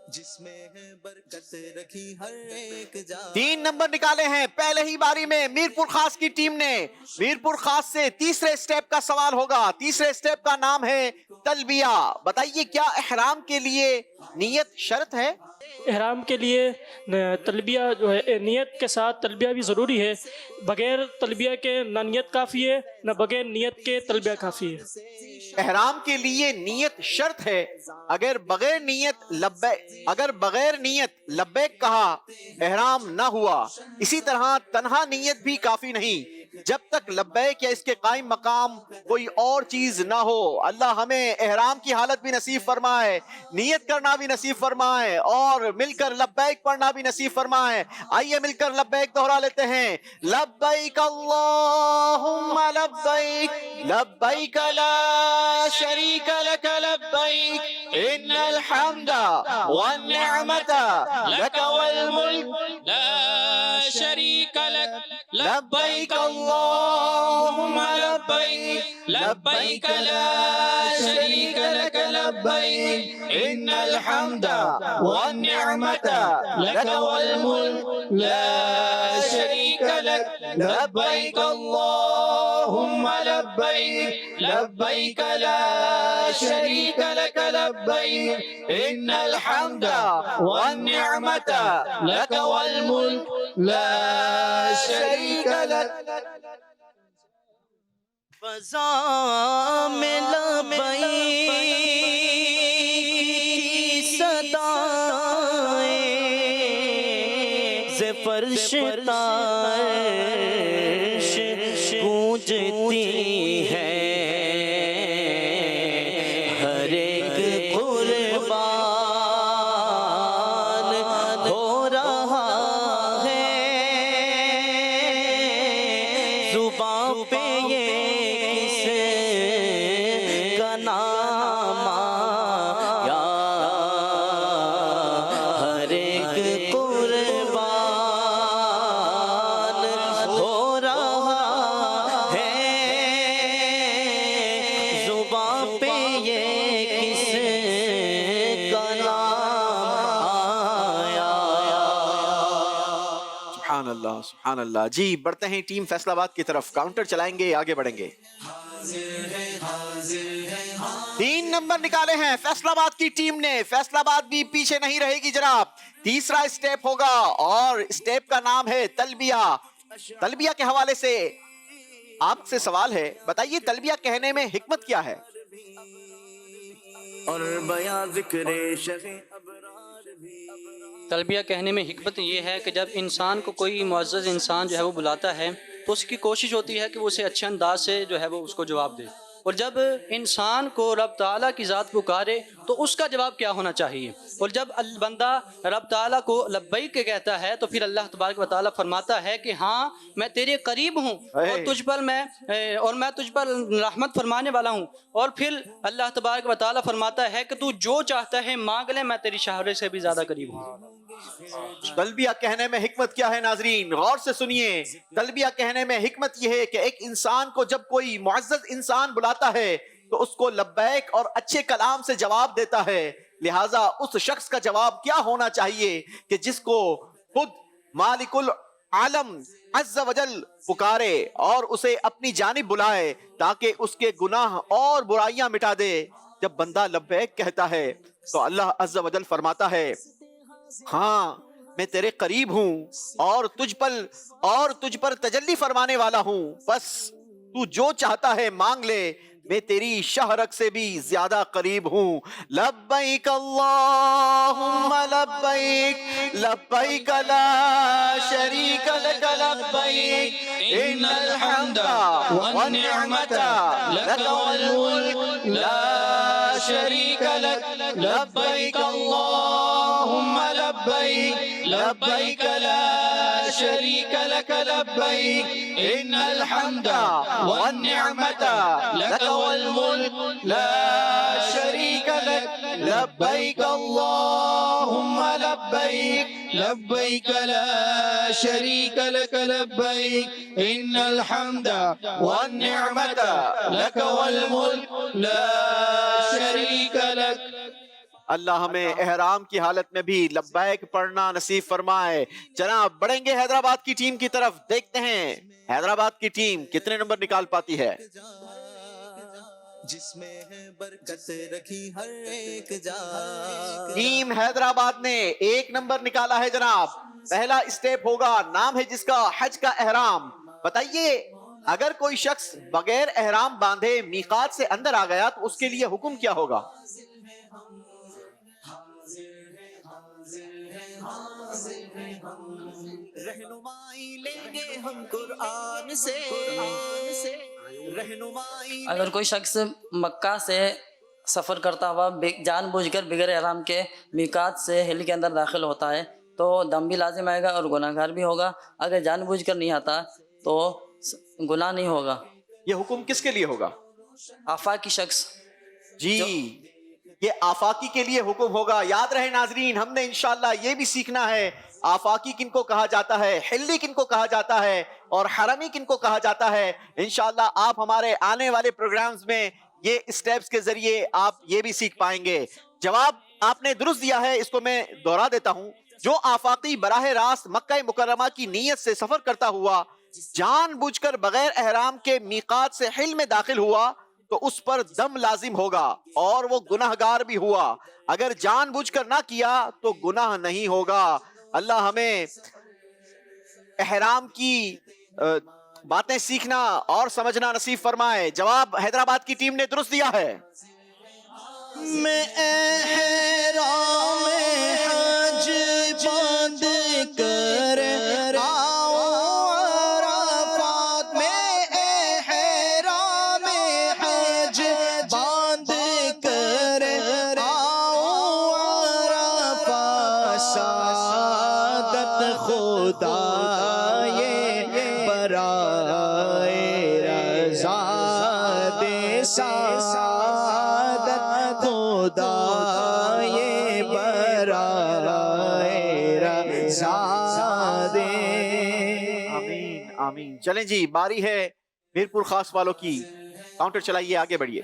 جس میں ہے برکت رکھی ہر ایک جا 3 نمبر نکالے ہیں پہلے ہی باری میں میرپور خاص کی ٹیم نے۔ میرپور خاص سے تیسرے اسٹیپ کا سوال ہوگا۔ تیسرے اسٹیپ کا نام ہے تلبیہ۔ بتائیے کیا احرام کے لیے نیت شرط ہے؟ احرام کے لیے تلبیہ جو ہے نیت کے ساتھ تلبیہ بھی ضروری ہے۔ بغیر تلبیہ کے نہ نیت کافی ہے نہ بغیر نیت کے تلبیہ کافی ہے۔ احرام کے لیے نیت شرط ہے۔ اگر بغیر نیت لبیک کہا احرام نہ ہوا۔ اسی طرح تنہا نیت بھی کافی نہیں، جب تک لبیک یا اس کے قائم مقام کوئی اور چیز نہ ہو۔ اللہ ہمیں احرام کی حالت بھی نصیب فرمائے، نیت کرنا بھی نصیب فرمائے اور مل کر لبیک پڑھنا بھی نصیب فرمائے۔ آئیے مل کر لبیک دہرا لیتے ہیں۔ لبیک اللہم لبیک لبیک لا شریک لک لبیک ان الحمد والنعمت لک والملک لا شریک لک لبیک اللہم لبیک لبیک لا شریک لک لبیک ان الحمد والنعمت لک والملک لا شریک لک لبیک اللہم لبیک لبیک لا شریک لک لبیک ان الحمد والنعمت لک والملک لا شریک لک۔ فضا میں لبیک کی صدائیں سے فرش تارش گونجتی ہے، ہر ایک قربان ہو سبحان اللہ سبحان اللہ. جی بڑھتے ہیں ٹیم فیصل آباد کی طرف, کاؤنٹر چلائیں گے, آگے بڑھیں گے. 3 نمبر نکالے ہیں فیصل آباد کی ٹیم نے. فیصل آباد بھی پیچھے نہیں رہے گی جناب. تیسرا اسٹیپ ہوگا اور اسٹیپ کا نام ہے تلبیہ. تلبیہ کے حوالے سے آپ سے سوال ہے, بتائیے تلبیہ کہنے میں حکمت کیا ہے؟ اور بیاں ذکر تلبیہ کہنے میں حکمت یہ ہے کہ جب انسان کو کوئی معزز انسان جو ہے وہ بلاتا ہے تو اس کی کوشش ہوتی ہے کہ وہ اسے اچھے انداز سے جو ہے وہ اس کو جواب دے. اور جب انسان کو رب تعالیٰ کی ذات پکارے تو اس کا جواب کیا ہونا چاہیے. اور جب بندہ رب تعالیٰ کو لبیک کہتا ہے تو پھر اللہ تبارک و تعالیٰ فرماتا ہے کہ ہاں میں تیرے قریب ہوں اور میں تجھ پر رحمت فرمانے والا ہوں. اور پھر اللہ تبارک و تعالیٰ فرماتا ہے کہ تو جو چاہتا ہے مانگ لے, میں تیری شاہرے سے بھی زیادہ قریب ہوں. تلبیہ کہنے میں حکمت کیا ہے ناظرین؟ غور سے سنیے. تلبیہ کہنے میں حکمت یہ ہے کہ ایک انسان کو جب کوئی معزز انسان بلاتا ہے تو اس کو لبیک اور اچھے کلام سے جواب دیتا ہے. لہٰذا اس شخص کا جواب کیا ہونا چاہیے کہ جس کو خود مالک العالم عز و جل پکارے اور اسے اپنی جانب بلائے تاکہ اس کے گناہ اور برائیاں مٹا دے. جب بندہ لبیک کہتا ہے تو اللہ عز و جل فرماتا ہے ہاں میں تیرے قریب ہوں اور تجھ پر تجلی فرمانے والا ہوں, بس تو جو چاہتا ہے مانگ لے, میں تیری شہرک سے بھی زیادہ قریب ہوں. لبیک اللہم لبیک لبیک لا شریک لک لبیک ان الحمد والنعمت لک والملک لا شریک لک لبیک اللہم لبیک لبیک لا شریک لک لبیک ان الحمد والنعمت لک والملک لا شریک لک لبیک اللہم لبیک لبیک لا شریک لک لبیک ان الحمد والنعمت لک والملک لا شریک لک. اللہ ہمیں احرام کی حالت میں بھی لبیک پڑھنا نصیب فرمائے. جناب بڑھیں گے حیدرآباد کی ٹیم کی طرف, دیکھتے ہیں حیدرآباد کی ٹیم کتنے نمبر نکال پاتی ہے. جس میں ہے برکت رکھی ہر ایک جا. ٹیم حیدرآباد نے 1 نمبر نکالا ہے جناب. پہلا اسٹیپ ہوگا, نام ہے جس کا حج کا احرام. بتائیے اگر کوئی شخص بغیر احرام باندھے میقات سے اندر آ گیا تو اس کے لیے حکم کیا ہوگا؟ رہنمائی لیں گے ہم قرآن سے. اگر کوئی شخص مکہ سے سفر کرتا ہوا جان بوجھ کر بغیر احرام کے میقات سے ہل کے اندر داخل ہوتا ہے تو دم بھی لازم آئے گا اور گناہ گار بھی ہوگا. اگر جان بوجھ کر نہیں آتا تو گناہ نہیں ہوگا. یہ حکم کس کے لیے ہوگا؟ آفاقی شخص. جی یہ آفاقی کے لیے حکم ہوگا. یاد رہے ناظرین, ہم نے انشاءاللہ یہ بھی سیکھنا ہے آفاقی کن کو کہا جاتا ہے, حلی کن کو کہا جاتا ہے اور حرمی کن کو کہا جاتا ہے. انشاءاللہ آپ ہمارے آنے والے پروگرامز میں یہ اسٹیپس کے ذریعے آپ یہ بھی سیکھ پائیں گے. جواب آپ نے درست دیا ہے, اس کو میں دوہرا دیتا ہوں. جو آفاقی براہ راست مکہ مکرمہ کی نیت سے سفر کرتا ہوا جان بوجھ کر بغیر احرام کے میقات سے حل میں داخل ہوا تو اس پر دم لازم ہوگا اور وہ گناہ گار بھی ہوا. اگر جان بوجھ کر نہ کیا تو گناہ نہیں ہوگا. اللہ ہمیں احرام کی باتیں سیکھنا اور سمجھنا نصیب فرمائے. جواب حیدرآباد کی ٹیم نے درست دیا ہے. میں احرام حج باندھ کر آؤں عرفات میں. احرام حج باندھ کر آؤں عرفات. سعادت خدا یہ برائے رضا دے. سعادت خدا یہ برائے رضا دے. آمین آمین. چلیں جی, باری ہے میرپور خاص والوں کی. کاؤنٹر چلائیے, آگے بڑھیے.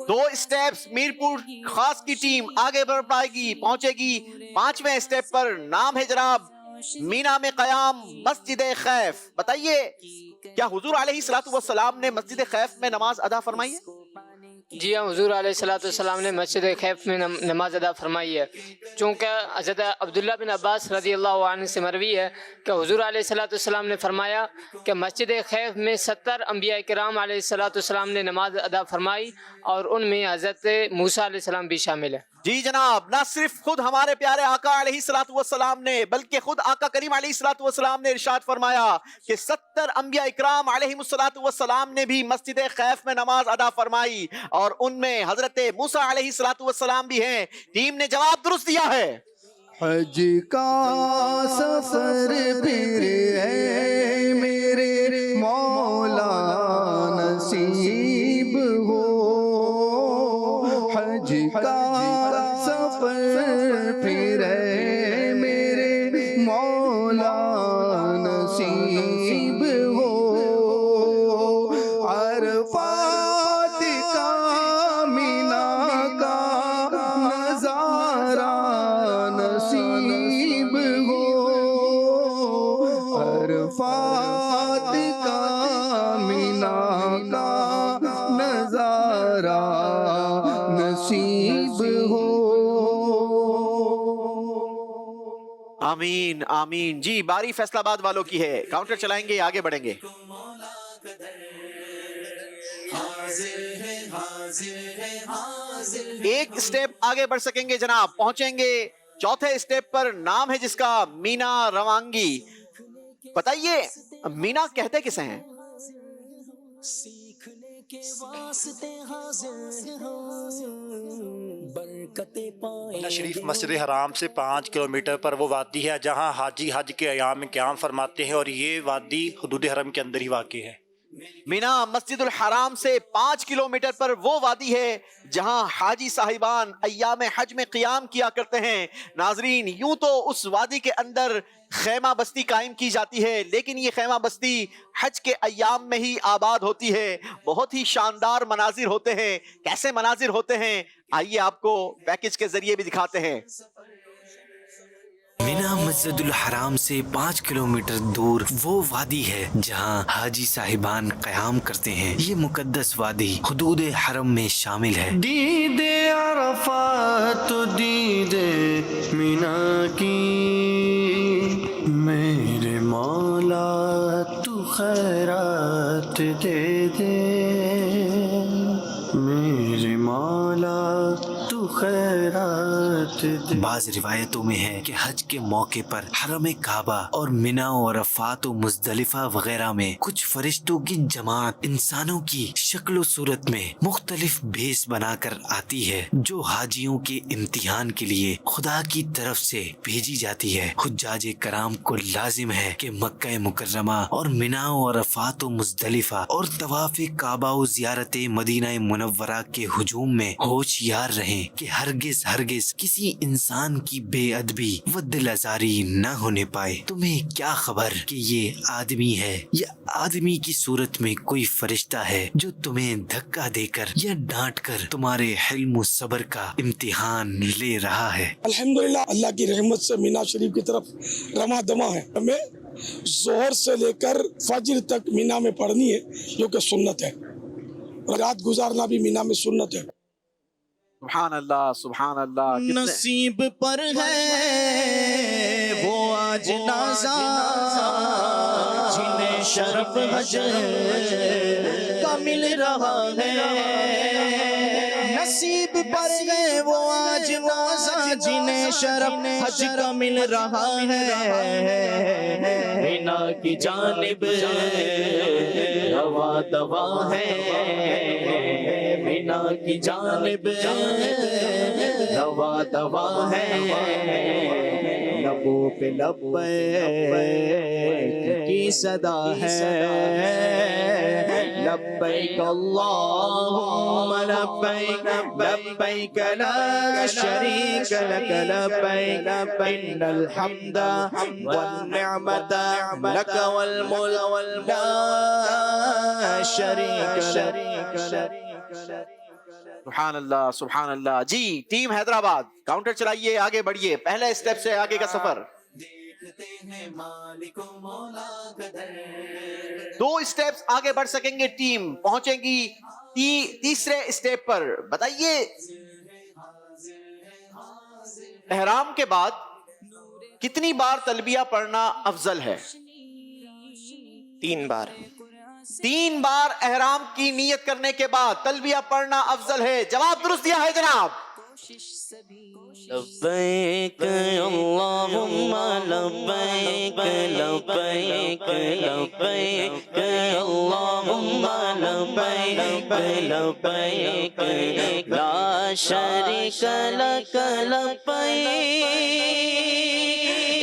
2 اسٹیپس میرپور خاص کی ٹیم آگے بڑھ پائے گی, پہنچے گی 5ویں اسٹیپ پر. نام ہے جناب مینا میں قیام مسجد خیف. بتائیے کیا حضور علیہ الصلوۃ والسلام نے مسجد خیف میں نماز ادا فرمائی ہے؟ جی ہاں، حضور علیہ الصلوۃ والسلام نے مسجد خیف میں نماز ادا فرمائی ہے. چونکہ حضرت عبداللہ بن عباس رضی اللہ عنہ سے مروی ہے کہ حضور علیہ الصلوۃ والسلام نے فرمایا کہ مسجد خیف میں 70 انبیاء کرام علیہ الصلوۃ والسلام نے نماز ادا فرمائی، اور ان میں حضرت موسیٰ علیہ السلام بھی شامل ہے. جی جناب، نہ صرف خود ہمارے پیارے آقا علیہ الصلوۃ والسلام نے بلکہ خود آقا کریم علیہ الصلوۃ والسلام نے ارشاد فرمایا کہ 70 انبیاء اکرام علیہ الصلوۃ والسلام نے بھی مسجد خیف میں نماز ادا فرمائی، اور ان میں حضرت موسیٰ علیہ الصلوۃ والسلام بھی ہیں. ٹیم نے جواب درست دیا ہے. حج کا سفر پھر ہے میرے مولا نصیب ہو، حج کا سفر پھر ہے میرے مولا نصیب ہو، عرفات کا مینا کا نظارہ نصیب ہو، عرفات کا مینا کا نظارہ نصیب ہو. آمین آمین. جی باری فیصل آباد والوں کی ہے. کاؤنٹر چلائیں گے، آگے بڑھیں گے. ایک اسٹیپ آگے بڑھ سکیں گے جناب، پہنچیں گے چوتھے اسٹیپ پر. نام ہے جس کا مینا روانگی. بتائیے مینا کہتے کسے ہیں؟ مینا شریف مسجد حرام سے 5 کلومیٹر پر وہ وادی ہے جہاں حاجی حج کے ایام میں قیام فرماتے ہیں، اور یہ وادی حدود حرم کے اندر ہی واقع ہے. مینا مسجد الحرام سے 5 کلومیٹر پر وہ وادی ہے جہاں حاجی صاحبان ایام حج میں قیام کیا کرتے ہیں. ناظرین، یوں تو اس وادی کے اندر خیمہ بستی قائم کی جاتی ہے، لیکن یہ خیمہ بستی حج کے ایام میں ہی آباد ہوتی ہے. بہت ہی شاندار مناظر ہوتے ہیں. کیسے مناظر ہوتے ہیں آئیے آپ کو پیکج کے ذریعے بھی دکھاتے ہیں. مینا مسجد الحرام سے 5 کلومیٹر دور وہ وادی ہے جہاں حاجی صاحبان قیام کرتے ہیں. یہ مقدس وادی حدود حرم میں شامل ہے. دید عرفات تو دید مینا کی، میرے مولا تو خیرات دے دے، میرے مولا تو خیرات دے. بعض روایتوں میں ہے کہ حج کے موقع پر حرم کعبہ اور مینا و عرفات و مزدلفہ وغیرہ میں کچھ فرشتوں کی جماعت انسانوں کی شکل و صورت میں مختلف بھیس بنا کر آتی ہے، جو حاجیوں کے امتحان کے لیے خدا کی طرف سے بھیجی جاتی ہے. حجاج کرام کو لازم ہے کہ مکہ مکرمہ اور مینا و عرفات و مزدلفہ اور طواف کعبہ و زیارت مدینہ منورہ کے ہجوم میں ہوشیار رہیں کہ ہرگز کسی انسان کی بے ادبی و دل آزاری نہ ہونے پائے. تمہیں کیا خبر کہ یہ آدمی ہے یا آدمی کی صورت میں کوئی فرشتہ ہے جو تمہیں دھکا دے کر یا ڈانٹ کر تمہارے حلم و صبر کا امتحان لے رہا ہے. الحمدللہ اللہ کی رحمت سے مینا شریف کی طرف رواں دواں ہے. ہمیں ظہر سے لے کر فجر تک مینا میں پڑھنی ہے، جو کہ سنت ہے. رات گزارنا بھی مینا میں سنت ہے. سبحان اللہ سبحان اللہ. نصیب پر ہے وہ آج نازا جنہیں شرف حج کا مل رہا ہے. نصیب پر ہے وہ آج نازا جنہیں شرف حج کا مل رہا ہے. مینا کی جانب رواں دواں ہے، مینا کی جانب رواں دواں ہے. لبوں پہ لبیک کی صدا ہے، لبیک اللہم لبیک لبیک لا شریک لک لبیک ان الحمد والنعمت لک والملک لا شریک لک. سبحان اللہ سبحان اللہ. جی ٹیم حیدرآباد کاؤنٹر چلائیے، آگے بڑھیے. پہلے اسٹیپ سے آگے کا سفر. دو اسٹیپس آگے بڑھ سکیں گے ٹیم، پہنچیں گی تیسرے اسٹیپ پر. بتائیے احرام کے بعد کتنی بار تلبیہ پڑھنا افضل ہے؟ 3 بار. 3 بار احرام کی نیت کرنے کے بعد تلبیہ پڑھنا افضل ہے. جواب درست دیا ہے جناب. لبیک اللہم لبیک لبیک لبیک اللہم لبیک لبیک لا شریک لک لبیک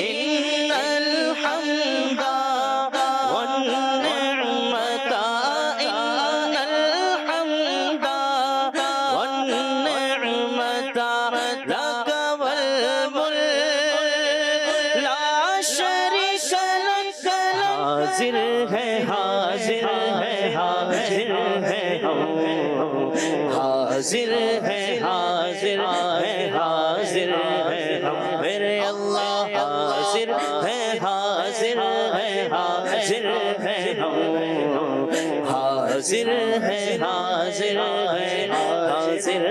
ان الحمد والنعمت ان الحمد والنعمت لک والملک لا شریک لک. حاضر ہے حاضر ہے حاضر ہے حاضر ہے حاضر ہے حاضر ہے میرے اللہ. حاضر ہے حاضر ہے حاضر ہے حاضر ہے حاضر ہے حاضر ہے.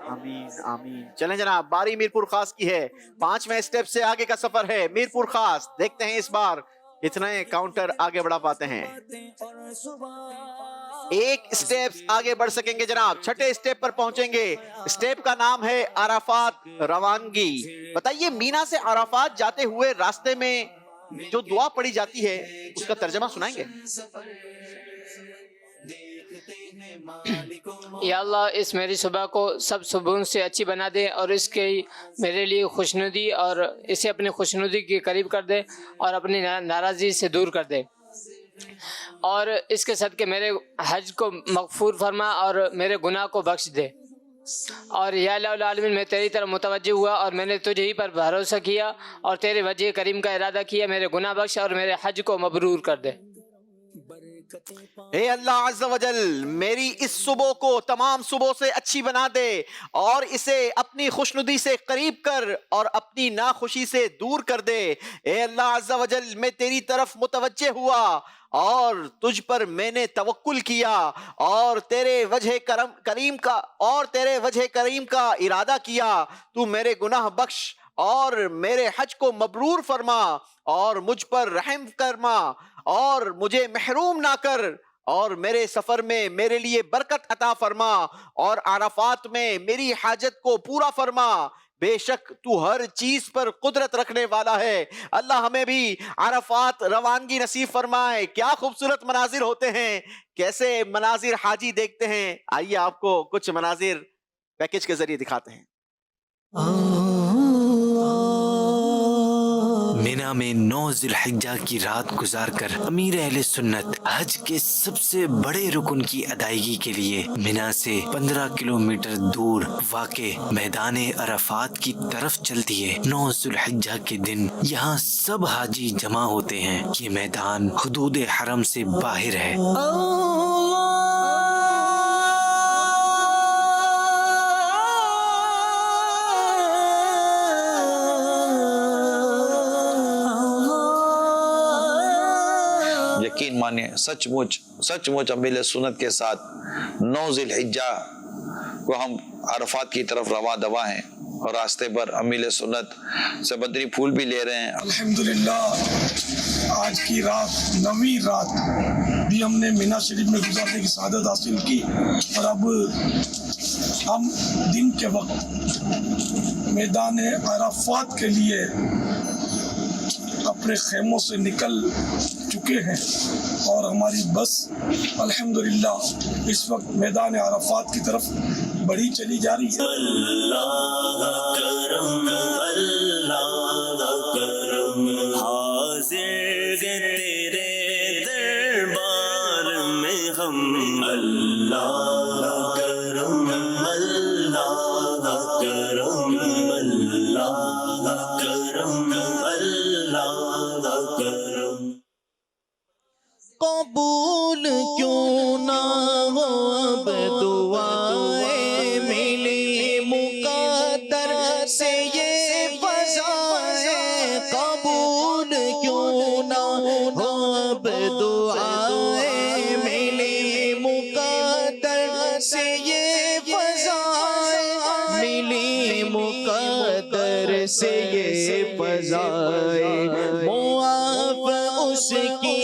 آمین آمین. چلیں جناب، باری میرپور خاص کی ہے. 5ویں اسٹیپ سے آگے کا سفر ہے میرپور خاص. دیکھتے ہیں اس بار کتنے کاؤنٹر آگے بڑھا پاتے ہیں. 1 اسٹیپ آگے بڑھ سکیں گے جناب. 6ٹھے اسٹیپ پر پہنچیں گے. اسٹیپ کا نام ہے عرفات روانگی. بتائیے مینا سے عرفات جاتے ہوئے راستے میں جو دعا پڑھی جاتی ہے اس کا ترجمہ سنائیں گے؟ یا اللہ اس میری صبح کو سب صبحوں سے اچھی بنا دے اور اس کی میرے لیے خوشنودی اور اسے اپنی خوشنودی کے قریب کر دے اور اپنی ناراضی سے دور کر دے اور اس کے صدقے میرے حج کو مغفور فرما اور میرے گناہ کو بخش دے. اور یا الہ العالمین میں تیری طرف متوجہ ہوا اور میں نے تجھ ہی پر بھروسہ کیا اور تیرے وجہ کریم کا ارادہ کیا. میرے گناہ بخش اور میرے حج کو مبرور کر دے. اے اللہ عز و جل میری اس صبح کو تمام صبح سے اچھی بنا دے اور اسے اپنی خوشنودی سے قریب کر اور اپنی ناخوشی سے دور کر دے. اے اللہ عز و جل میں تیری طرف متوجہ ہوا اور تجھ پر میں نے توکل کیا اور تیرے وجہ کریم کا ارادہ کیا. تو میرے گناہ بخش اور میرے حج کو مبرور فرما اور مجھ پر رحم فرما اور مجھے محروم نہ کر اور میرے سفر میں میرے لیے برکت عطا فرما اور عرفات میں میری حاجت کو پورا فرما. بے شک تو ہر چیز پر قدرت رکھنے والا ہے. اللہ ہمیں بھی عرفات روانگی نصیب فرمائے. کیا خوبصورت مناظر ہوتے ہیں، کیسے مناظر حاجی دیکھتے ہیں. آئیے آپ کو کچھ مناظر پیکج کے ذریعے دکھاتے ہیں. مینا میں 9 ذی الحجہ کی رات گزار کر امیر اہل سنت حج کے سب سے بڑے رکن کی ادائیگی کے لیے مینا سے 15 کلومیٹر دور واقع میدان عرفات کی طرف چلتی ہے. 9 ذی الحجہ کے دن یہاں سب حاجی جمع ہوتے ہیں. یہ میدان حدود حرم سے باہر ہے. یقین مانے سچ مچ امیل سنت کے ساتھ 9 ذی الحجہ کو ہم عرفات کی طرف رواں دوا ہیں اور راستے پر امیل سنت سے بدری پھول بھی لے رہے ہیں. الحمدللہ آج کی رات 9ویں رات بھی ہم نے مینا شریف میں گزارنے کی سعادت حاصل کی اور اب ہم دن کے وقت میدان عرفات کے لیے اپنے خیموں سے نکل چکے ہیں اور ہماری بس الحمدللہ اس وقت میدان عرفات کی طرف بڑھی چلی جا رہی ہے. اللہ کرم اللہ کرم حاضر تیرے دربار میں ہم. اللہ کرم اللہ کرم اللہ کرم اللہ کرم. قبول کیوں نہ ہو اب دعائیں ملی مقدر سے یہ فضا سے یہ فضائے معاف اس کی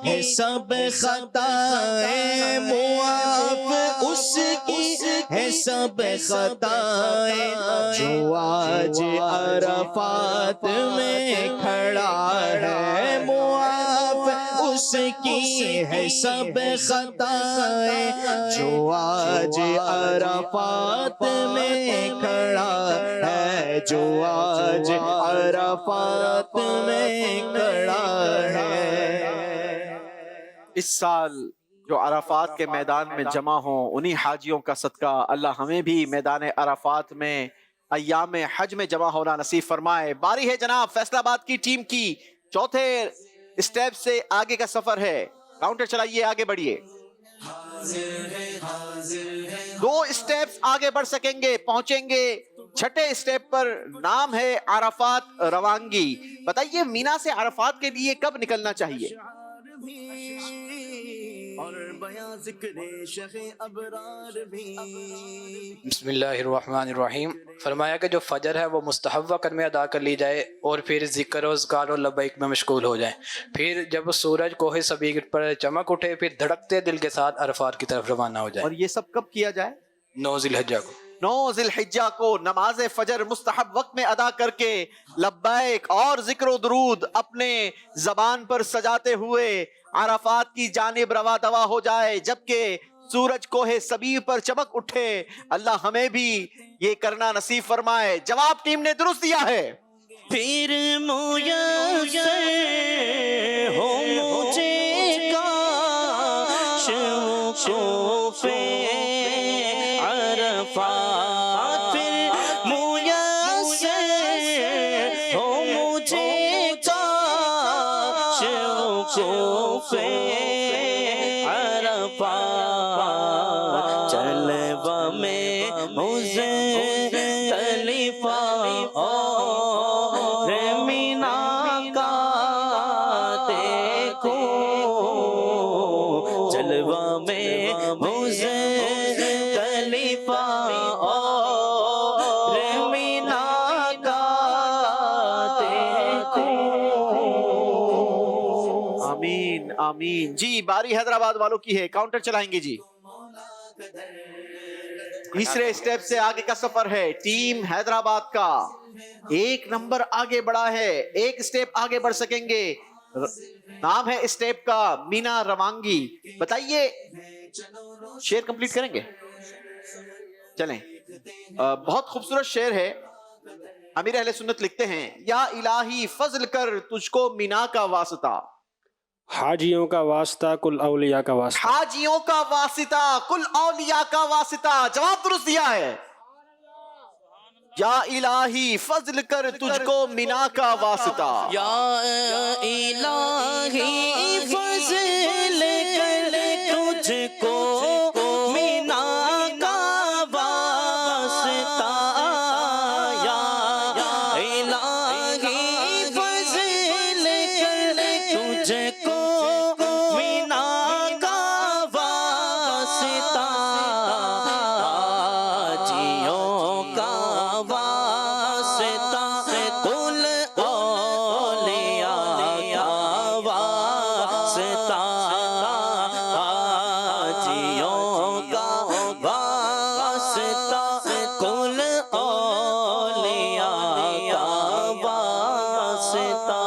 ہے سب خطائیں معاف اس کی ہے سب خطائیں جو آج عرفات میں کھڑا ہے معاف اس کی ہے سب خطائیں جو آج عرفات میں کھڑا ہے جو آج عرفات میں کھڑا ہے۔ اس سال جو عرفات کے میدان میں جمع ہوں انہی حاجیوں کا صدقہ اللہ ہمیں بھی میدان عرفات میں ایام حج میں جمع ہونا نصیب فرمائے۔ باری ہے جناب فیصل آباد کی ٹیم کی، چوتھے اسٹیپ سے آگے کا سفر ہے، کاؤنٹر چلائیے، آگے بڑھیے، 2 اسٹیپس آگے بڑھ سکیں گے، پہنچیں گے چھٹے اسٹیپ پر، نام ہے عرفات روانگی۔ بتائیے مینا سے عرفات کے لیے کب نکلنا چاہیے؟ بسم اللہ الرحمن الرحیم۔ فرمایا کہ جو فجر ہے وہ مستحب وقت میں ادا کر لی جائے اور پھر ذکر و اذکار و لبیک میں مشغول ہو جائیں، پھر جب سورج کوہ صبیغ پر چمک اٹھے پھر دھڑکتے دل کے ساتھ عرفات کی طرف روانہ ہو جائے۔ اور یہ سب کب کیا جائے؟ 9 ذی الحجہ کو۔ 9 ذی الحجہ کو نماز فجر مستحب وقت میں ادا کر کے لبیک اور ذکر و درود اپنے زبان پر سجاتے ہوئے عرفات کی جانب رواں دوا ہو جائے، جبکہ سورج کوہ صبیغ پر چمک اٹھے۔ اللہ ہمیں بھی یہ کرنا نصیب فرمائے۔ جواب ٹیم نے درست دیا ہے۔ پھر میسر ہو مجھے کاش وقوف عرفات، پھر میسر ہو مجھے کاش وقوف عرفات، جلوہ میں مزدلفہ اور مینا کا دیکھو، جلوہ میں مزدلفہ اور مینا کا دیکھو۔ آمین آمین۔ جی باری حیدرآباد والوں کی ہے، کاؤنٹر چلائیں گے جی۔ تیسرے اسٹیپ سے آگے کا سفر ہے، ٹیم حیدرآباد کا 1 نمبر آگے بڑھا ہے، 1 اسٹیپ آگے بڑھ سکیں گے، نام ہے اسٹیپ کا مینا روانگی۔ بتائیے شعر کمپلیٹ کریں گے؟ چلیں، بہت خوبصورت شعر ہے، امیر اہل سنت لکھتے ہیں، یا الہی فضل کر تجھ کو مینا کا واسطہ، حاجیوں کا واسطہ کل اولیاء کا واسطہ، حاجیوں کا واسطہ کل اولیاء کا واسطہ۔ جواب درست دیا ہے، یا الہی فضل کر تجھ کو مینا کا واسطہ، یا الہی فضل کر تجھ کو مینا کا واسطہ، یا الہی فضل کر تجھ کو مینا کا واسطہ، حاجیوں کا واسطہ کل اولیاء کا واسطہ، حاجیوں کا واسطہ کل اولیاء کا واسطہ۔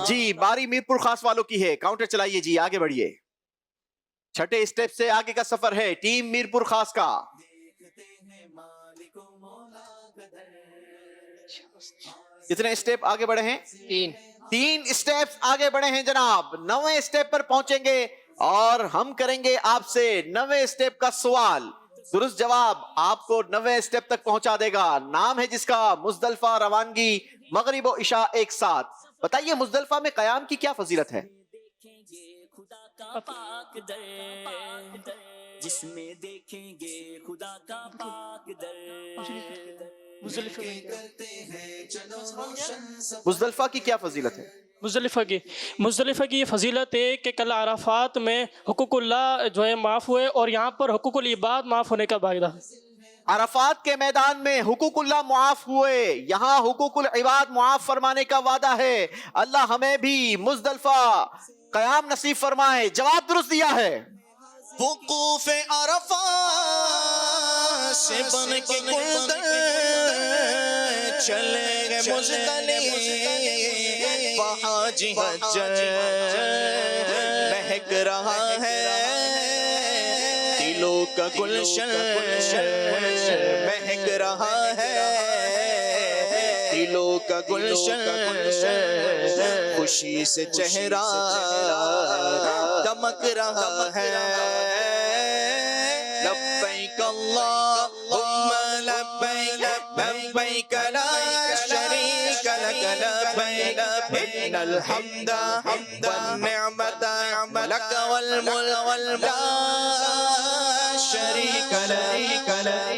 جی باری میرپور خاص والوں کی ہے، کاؤنٹر چلائیے جی، آگے بڑھیے، چھٹے اسٹیپ سے آگے کا سفر ہے، ٹیم میرپور خاص کا۔ کتنے اسٹیپ آگے بڑھے ہیں؟ 3 اسٹیپس آگے بڑھے ہیں جناب، 9ویں اسٹیپ پر پہنچیں گے اور ہم کریں گے آپ سے 9ویں اسٹیپ کا سوال۔ درست جواب آپ کو 9ویں اسٹیپ تک پہنچا دے گا، نام ہے جس کا مزدلفہ روانگی، مغرب و عشاء ایک ساتھ۔ بتائیے مزدلفہ میں قیام کی کیا فضیلت ہے؟ پاک در جس میں دیکھیں گے خدا کا پاک در، مزدلفہ کی کیا فضیلت ہے؟ مزدلفہ کی یہ فضیلت ہے کہ کل عرفات میں حقوق اللہ جو ہے معاف ہوئے اور یہاں پر حقوق العباد معاف ہونے کا وعدہ ہے۔ عرفات کے میدان میں حقوق اللہ معاف ہوئے، یہاں حقوق العباد معاف فرمانے کا وعدہ ہے۔ اللہ ہمیں بھی مزدلفہ قیام نصیب فرمائے۔ جواب درست دیا ہے۔ وقوف عرفات سے بن کے گلدر چلے گئے مزدلف، حاجی حجر مہک رہا ہے دلوں کا گلشن، مہک رہا ہے دلوں کا گلشن، خوشی سے چہرہ دمک رہا ہے۔ لبیک اللہم لبیک لبیک لا شریک لک لبیک ان الحمد والنعمت لک والملک لا شریک لک۔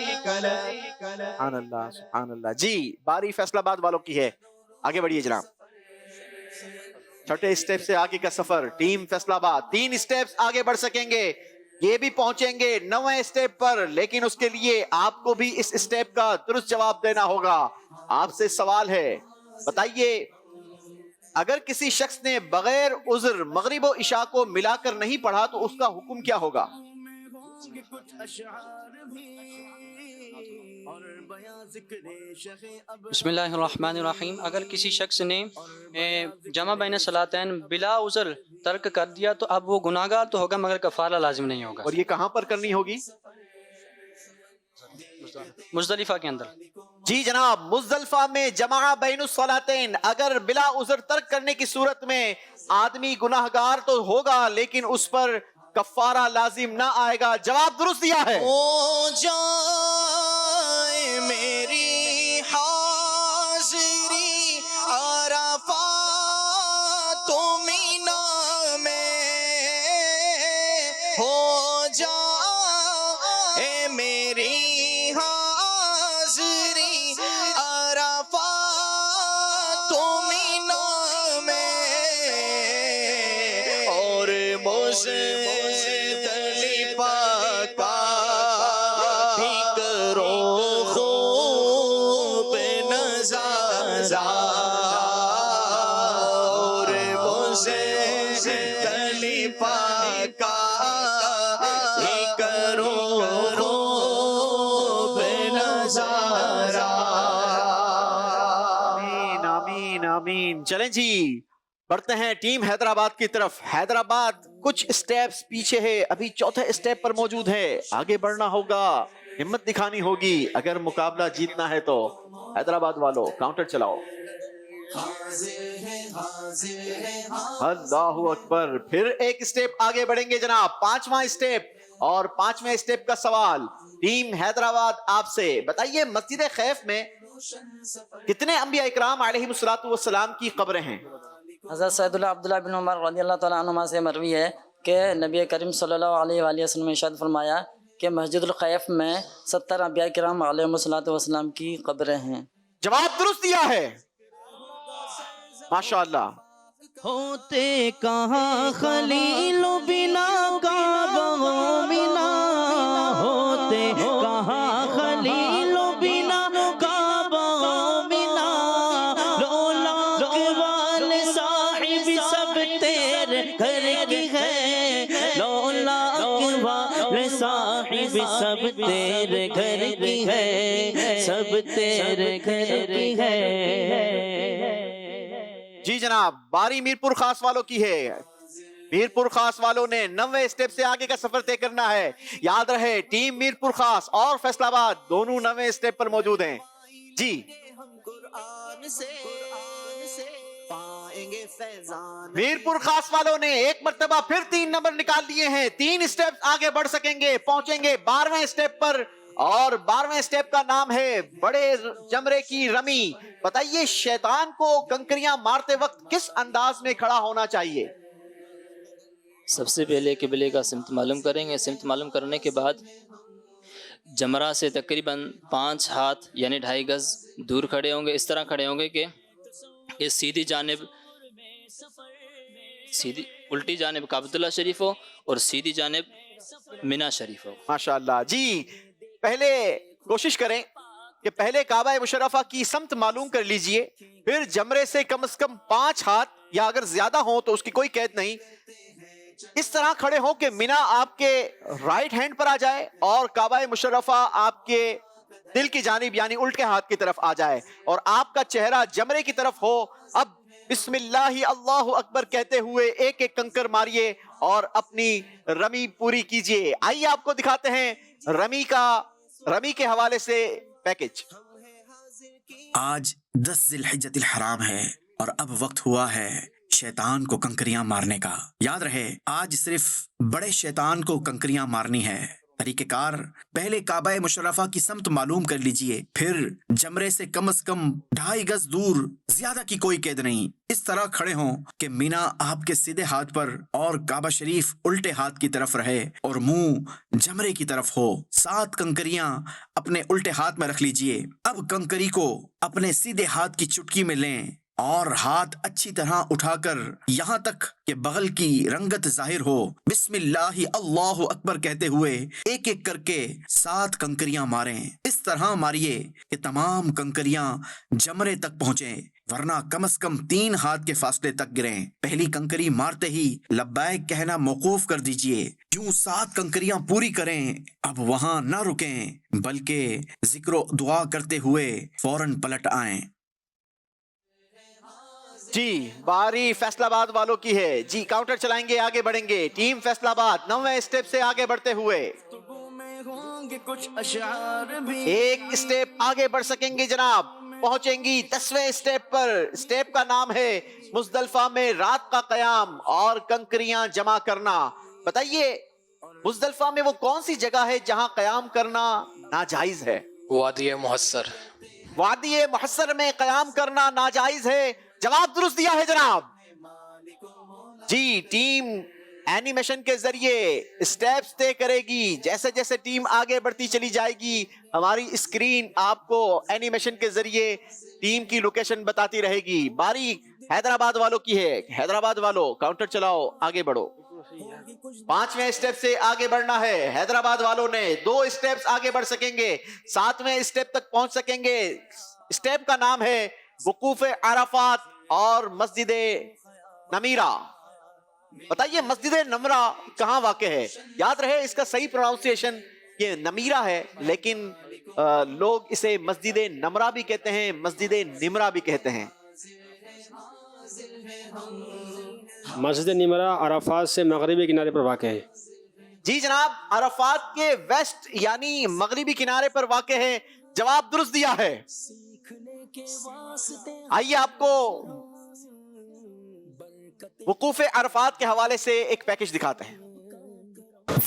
سبحان اللہ سبحان اللہ۔ جی باری فیصل آباد والوں کی ہے، آگے بڑھیے جناب۔ چھٹے اسٹیپ سے آگے کا سفر، ٹیم فیصل آباد 3 اسٹیپس آگے بڑھ سکیں گے، یہ بھی پہنچیں گے 9ویں اسٹیپ پر، لیکن اس کے لیے آپ کو بھی اس اسٹیپ کا درست جواب دینا ہوگا۔ آپ سے سوال ہے، بتائیے اگر کسی شخص نے بغیر عذر مغرب و عشاء کو ملا کر نہیں پڑھا تو اس کا حکم کیا ہوگا؟ بسم اللہ الرحمن الرحیم۔ اگر کسی شخص نے جمع بین صلاتین بلا عذر ترک کر دیا تو اب وہ گناہگار تو ہوگا مگر کفارہ لازم نہیں ہوگا۔ اور یہ کہاں پر کرنی ہوگی؟ مزدلفہ کے اندر۔ جی جناب، مزدلفہ میں جمع بین الصلاتین اگر بلا عذر ترک کرنے کی صورت میں آدمی گناہگار تو ہوگا لیکن اس پر کفارہ لازم نہ آئے گا۔ جواب درست دیا ہے۔ ہو جائے میری حاضری عرفات و مینا میں، ہو جائے میری حاضری عرفات و مینا میں، اور مجھے آمین۔ چلیں جی بڑھتے ہیں ٹیم حیدرآباد کی طرف۔ حیدرآباد کچھ اسٹیپس پیچھے ہے، ابھی چوتھے اسٹیپ پر موجود ہے، آگے بڑھنا ہوگا، ہمت دکھانی ہوگی اگر مقابلہ جیتنا ہے تو۔ حیدرآباد والو کاؤنٹر چلاؤ۔ اللہ اکبر۔ پھر ایک اسٹیپ آگے بڑھیں گے جناب، 5واں اسٹیپ، اور 5ویں اسٹیپ کا سوال ٹیم حیدرآباد آپ سے، بتائیے مسجد خیف میں کتنے انبیاء اکرام علیہ السلام کی قبریں ہیں؟ حضرت سید اللہ عبداللہ بن عمر رضی اللہ تعالیٰ عنہما سے مروی ہے کہ نبی کریم صلی اللہ علیہ وآلہ وسلم نے ارشاد فرمایا کہ مسجد الخیف میں 70 انبیاء کرام علیہ السلام کی قبریں ہیں۔ جواب درست دیا ہے، ماشاءاللہ۔ ہوتے کہاں خلیل و بنا کعبہ و منا، ہوتے کہاں خلیل و بنا کعبہ و منا، لولا اقبال صاحب سب تیرے گھر کی ہے، لولا اقبال صاحب سب تیرے گھر کی ہے، سب تیرے گھر کی ہے۔ جی جناب، باری میرپور خاص والوں کی ہے۔ میرپور خاص والوں نے 9ویں اسٹیپ سے آگے کا سفر طے کرنا ہے۔ یاد رہے ٹیم میرپور خاص اور فیصل آباد دونوں 9ویں اسٹیپ پر موجود ہیں۔ جی میرپور خاص والوں نے ایک مرتبہ پھر 3 نمبر نکال لیے ہیں، 3 اسٹیپ آگے بڑھ سکیں گے، پہنچیں گے 12ویں اسٹیپ پر، اور 12ویں اسٹیپ کا نام ہے بڑے جمرے کی رمی۔ بتائیے شیطان کو کنکریاں مارتے وقت کس انداز میں کھڑا ہونا چاہیے؟ سب سے پہلے قبلے کا سمت معلوم کریں گے، سمت معلوم کرنے کے بعد جمرہ سے تقریباً 5 ہاتھ یعنی 2.5 گز دور کھڑے ہوں گے، اس طرح کھڑے ہوں گے کہ یہ سیدھی جانب، سیدھی الٹی جانب کعبۃ اللہ شریف ہو اور سیدھی جانب مینا شریف ہو۔ ماشاءاللہ۔ جی پہلے کوشش کریں کہ پہلے کعبہ مشرفہ کی سمت معلوم کر لیجئے، پھر جمرے سے کم از کم 5 ہاتھ یا اگر زیادہ ہوں تو اس کی کوئی قید نہیں، اس طرح کھڑے ہوں کہ مینا آپ کے رائٹ ہینڈ پر آ جائے اور کعبہ مشرفہ آپ کے دل کی جانب یعنی الٹے ہاتھ کی طرف آ جائے اور آپ کا چہرہ جمرے کی طرف ہو۔ اب بسم اللہ اللہ اکبر کہتے ہوئے ایک ایک کنکر ماریے اور اپنی رمی پوری کیجئے۔ آئیے آپ کو دکھاتے ہیں رمی کے حوالے سے پیکج۔ آج 10 ذی الحجۃ الحرام ہے اور اب وقت ہوا ہے شیطان کو کنکریاں مارنے کا۔ یاد رہے آج صرف بڑے شیطان کو کنکریاں مارنی ہے۔ طریقہ کار، پہلے کعبہ مشرفہ کی سمت معلوم کر لیجئے، پھر جمرے سے کم از کم 2.5 گز دور، زیادہ کی کوئی قید نہیں، اس طرح کھڑے ہوں کہ مینا آپ کے سیدھے ہاتھ پر اور کعبہ شریف الٹے ہاتھ کی طرف رہے اور منہ جمرے کی طرف ہو۔ 7 کنکریاں اپنے الٹے ہاتھ میں رکھ لیجئے۔ اب کنکری کو اپنے سیدھے ہاتھ کی چٹکی میں لیں اور ہاتھ اچھی طرح اٹھا کر یہاں تک کہ بغل کی رنگت ظاہر ہو بسم اللہ اللہ اکبر کہتے ہوئے ایک ایک کر کے 7 کنکریاں ماریں۔ اس طرح ماریے کہ تمام کنکریاں جمرے تک پہنچیں، ورنہ کم از کم 3 ہاتھ کے فاصلے تک گریں۔ پہلی کنکری مارتے ہی لبیک کہنا موقوف کر دیجئے، یوں 7 کنکریاں پوری کریں۔ اب وہاں نہ رکیں بلکہ ذکر و دعا کرتے ہوئے فوراً پلٹ آئیں۔ جی باری فیصل آباد والوں کی ہے، جی کاؤنٹر چلائیں گے، آگے بڑھیں گے۔ ٹیم فیصل آباد 9ویں اسٹیپ سے آگے بڑھتے ہوئے ایک اسٹیپ آگے بڑھ سکیں گے جناب، پہنچیں گی 10ویں اسٹیپ پر۔ اسٹیپ کا نام ہے مزدلفہ میں رات کا قیام اور کنکریاں جمع کرنا۔ بتائیے مزدلفہ میں وہ کون سی جگہ ہے جہاں قیام کرنا ناجائز ہے؟ وادی محصر۔ وادی محصر میں قیام کرنا ناجائز ہے، جواب درست دیا ہے جناب۔ جی ٹیم اینیمیشن کے ذریعے اسٹیپس طے کرے گی، جیسے جیسے ٹیم آگے بڑھتی چلی جائے گی ہماری اسکرین آپ کو اینیمیشن کے ذریعے ٹیم کی لوکیشن بتاتی رہے گی۔ باری حیدرآباد والوں کی ہے، حیدرآباد والوں کاؤنٹر چلاؤ، آگے بڑھو۔ 5ویں اسٹیپ سے آگے بڑھنا ہے، حیدرآباد والوں نے 2 اسٹیپس آگے بڑھ سکیں گے، 7ویں اسٹیپ تک پہنچ سکیں گے۔ اسٹیپ کا نام ہے وقوف عرفات اور مسجد نمیرہ۔ بتائیے مسجد نمرہ کہاں واقع ہے؟ یاد رہے اس کا صحیح پروننسیشن یہ نمیرہ ہے، لیکن لوگ اسے مسجد نمرہ بھی کہتے ہیں، مسجد نمرہ بھی کہتے ہیں۔ مسجد نمرہ عرفات سے مغربی کنارے پر واقع ہے۔ جی جناب عرفات کے ویسٹ یعنی مغربی کنارے پر واقع ہے، جواب درست دیا ہے۔ آئیے آپ کو وقوف عرفات کے حوالے سے ایک پیکج دکھاتے ہیں۔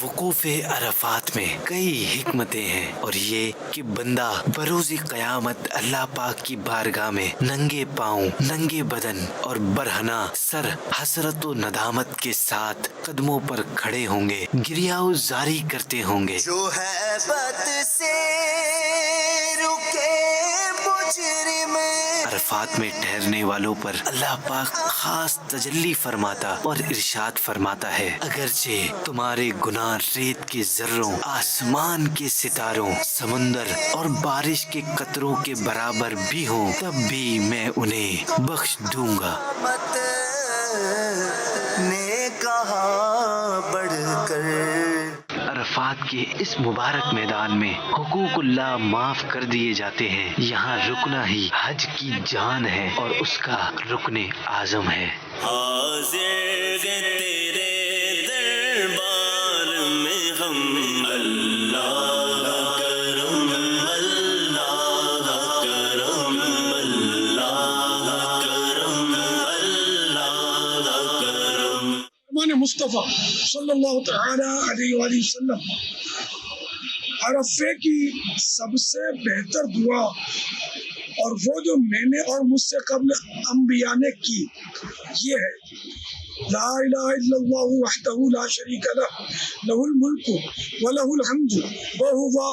وقوف عرفات میں کئی حکمتیں ہیں، اور یہ کہ بندہ بروز قیامت اللہ پاک کی بارگاہ میں ننگے پاؤں، ننگے بدن اور برہنہ سر حسرت و ندامت کے ساتھ قدموں پر کھڑے ہوں گے، گریہ زاری کرتے ہوں گے۔ جو ہے بد سے رکے مجرم، عرفات میں ٹھہرنے والوں پر اللہ پاک خاص تجلی فرماتا اور ارشاد فرماتا ہے، اگرچہ تمہارے گناہ ریت کے ذروں، آسمان کے ستاروں، سمندر اور بارش کے قطروں کے برابر بھی ہوں، تب بھی میں انہیں بخش دوں گا۔ نے کہا بڑھ کر عرفات کے اس مبارک میدان میں حقوق اللہ معاف کر دیے جاتے ہیں۔ یہاں رکنا ہی حج کی جان ہے اور اس کا رکن اعظم ہے۔ حاضر تیرے دربار میں ہم، اللہ کرم، اللہ کرم، اللہ کرم، اللہ کرم۔ مصطفیٰ صلی اللہ تعالی علیہ وآلہ وسلم عرفے کی سب سے بہتر دعا اور وہ جو میں نے اور مجھ سے قبل انبیاء نے کی یہ ہے، لا الہ الا اللہ وحدہ لا شریک لہ لہ الملک ولہ الحمد وہو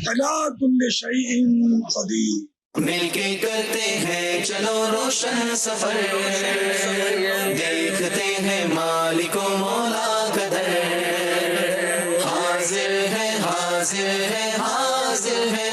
علی کل شیء قدیر۔ مل کے کرتے ہیں چلو روشن سفر، دیکھتے ہیں مالک و مولا کا در، حاضر ہے حاضر ہے حاضر ہے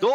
2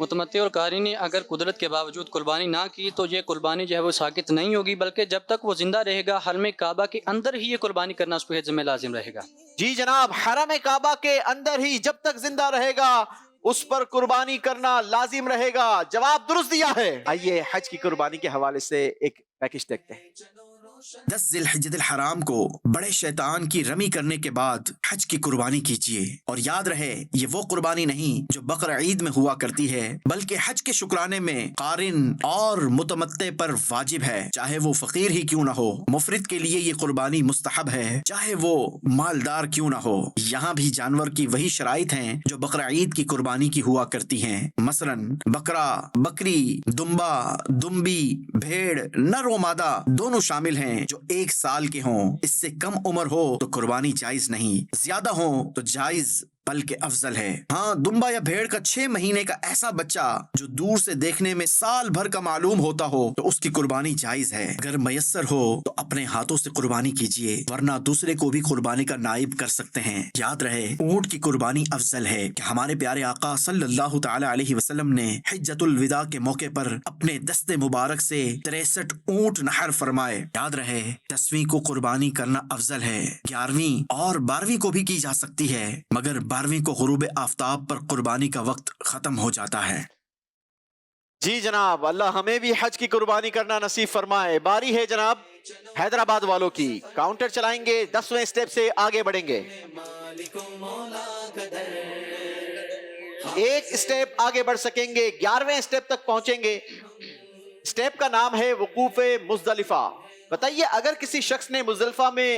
متمتع اور قاری نے اگر قدرت کے باوجود قربانی نہ کی تو یہ قربانی جو ہے وہ ساقط نہیں ہوگی، بلکہ جب تک وہ زندہ رہے گا حرم کعبہ کے اندر ہی یہ قربانی کرنا اس کو ذمہ لازم رہے گا۔ جی جناب، حرم کعبہ کے اندر ہی جب تک زندہ رہے گا اس پر قربانی کرنا لازم رہے گا۔ جواب درست دیا ہے۔ آئیے حج کی قربانی کے حوالے سے ایک پیکج دیکھتے ہیں۔ 10 ذی الحجۃ الحرام کو بڑے شیطان کی رمی کرنے کے بعد حج کی قربانی کیجیے، اور یاد رہے یہ وہ قربانی نہیں جو بقر عید میں ہوا کرتی ہے، بلکہ حج کے شکرانے میں قارن اور متمتع پر واجب ہے، چاہے وہ فقیر ہی کیوں نہ ہو۔ مفرد کے لیے یہ قربانی مستحب ہے، چاہے وہ مالدار کیوں نہ ہو۔ یہاں بھی جانور کی وہی شرائط ہیں جو بقر عید کی قربانی کی ہوا کرتی ہیں، مثلا بکرا، بکری، دمبا، دمبی، بھیڑ، نر و مادہ دونوں شامل ہیں جو 1 سال کے ہوں۔ اس سے کم عمر ہو تو قربانی جائز نہیں، زیادہ ہوں تو جائز بلکہ افضل ہے۔ ہاں، دمبا یا بھیڑ کا 6 مہینے کا ایسا بچہ جو دور سے دیکھنے میں سال بھر کا معلوم ہوتا ہو تو اس کی قربانی جائز ہے۔ اگر میسر ہو تو اپنے ہاتھوں سے قربانی کیجیے، ورنہ دوسرے کو بھی قربانی کا نائب کر سکتے ہیں۔ یاد رہے اونٹ کی قربانی افضل ہے کہ ہمارے پیارے آقا صلی اللہ تعالی علیہ وسلم نے حجۃ الوداع کے موقع پر اپنے دست مبارک سے 63 اونٹ نحر فرمائے۔ یاد رہے 10ویں کو قربانی کرنا افضل ہے، 11ویں اور 12ویں کو بھی کی جا سکتی ہے، مگر 12ویں کو غروب آفتاب پر قربانی کا وقت ختم ہو جاتا ہے۔ جی جناب، اللہ ہمیں بھی حج کی قربانی کرنا نصیب فرمائے۔ باری ہے جناب حیدرآباد والوں کی، کاؤنٹر چلائیں گے، 10ویں سٹیپ سے آگے بڑھیں گے، 1 سٹیپ آگے بڑھ سکیں گے، 11ویں سٹیپ تک پہنچیں گے۔ سٹیپ کا نام ہے وقوف مزدلفہ۔ بتائیے اگر کسی شخص نے مزدلفہ میں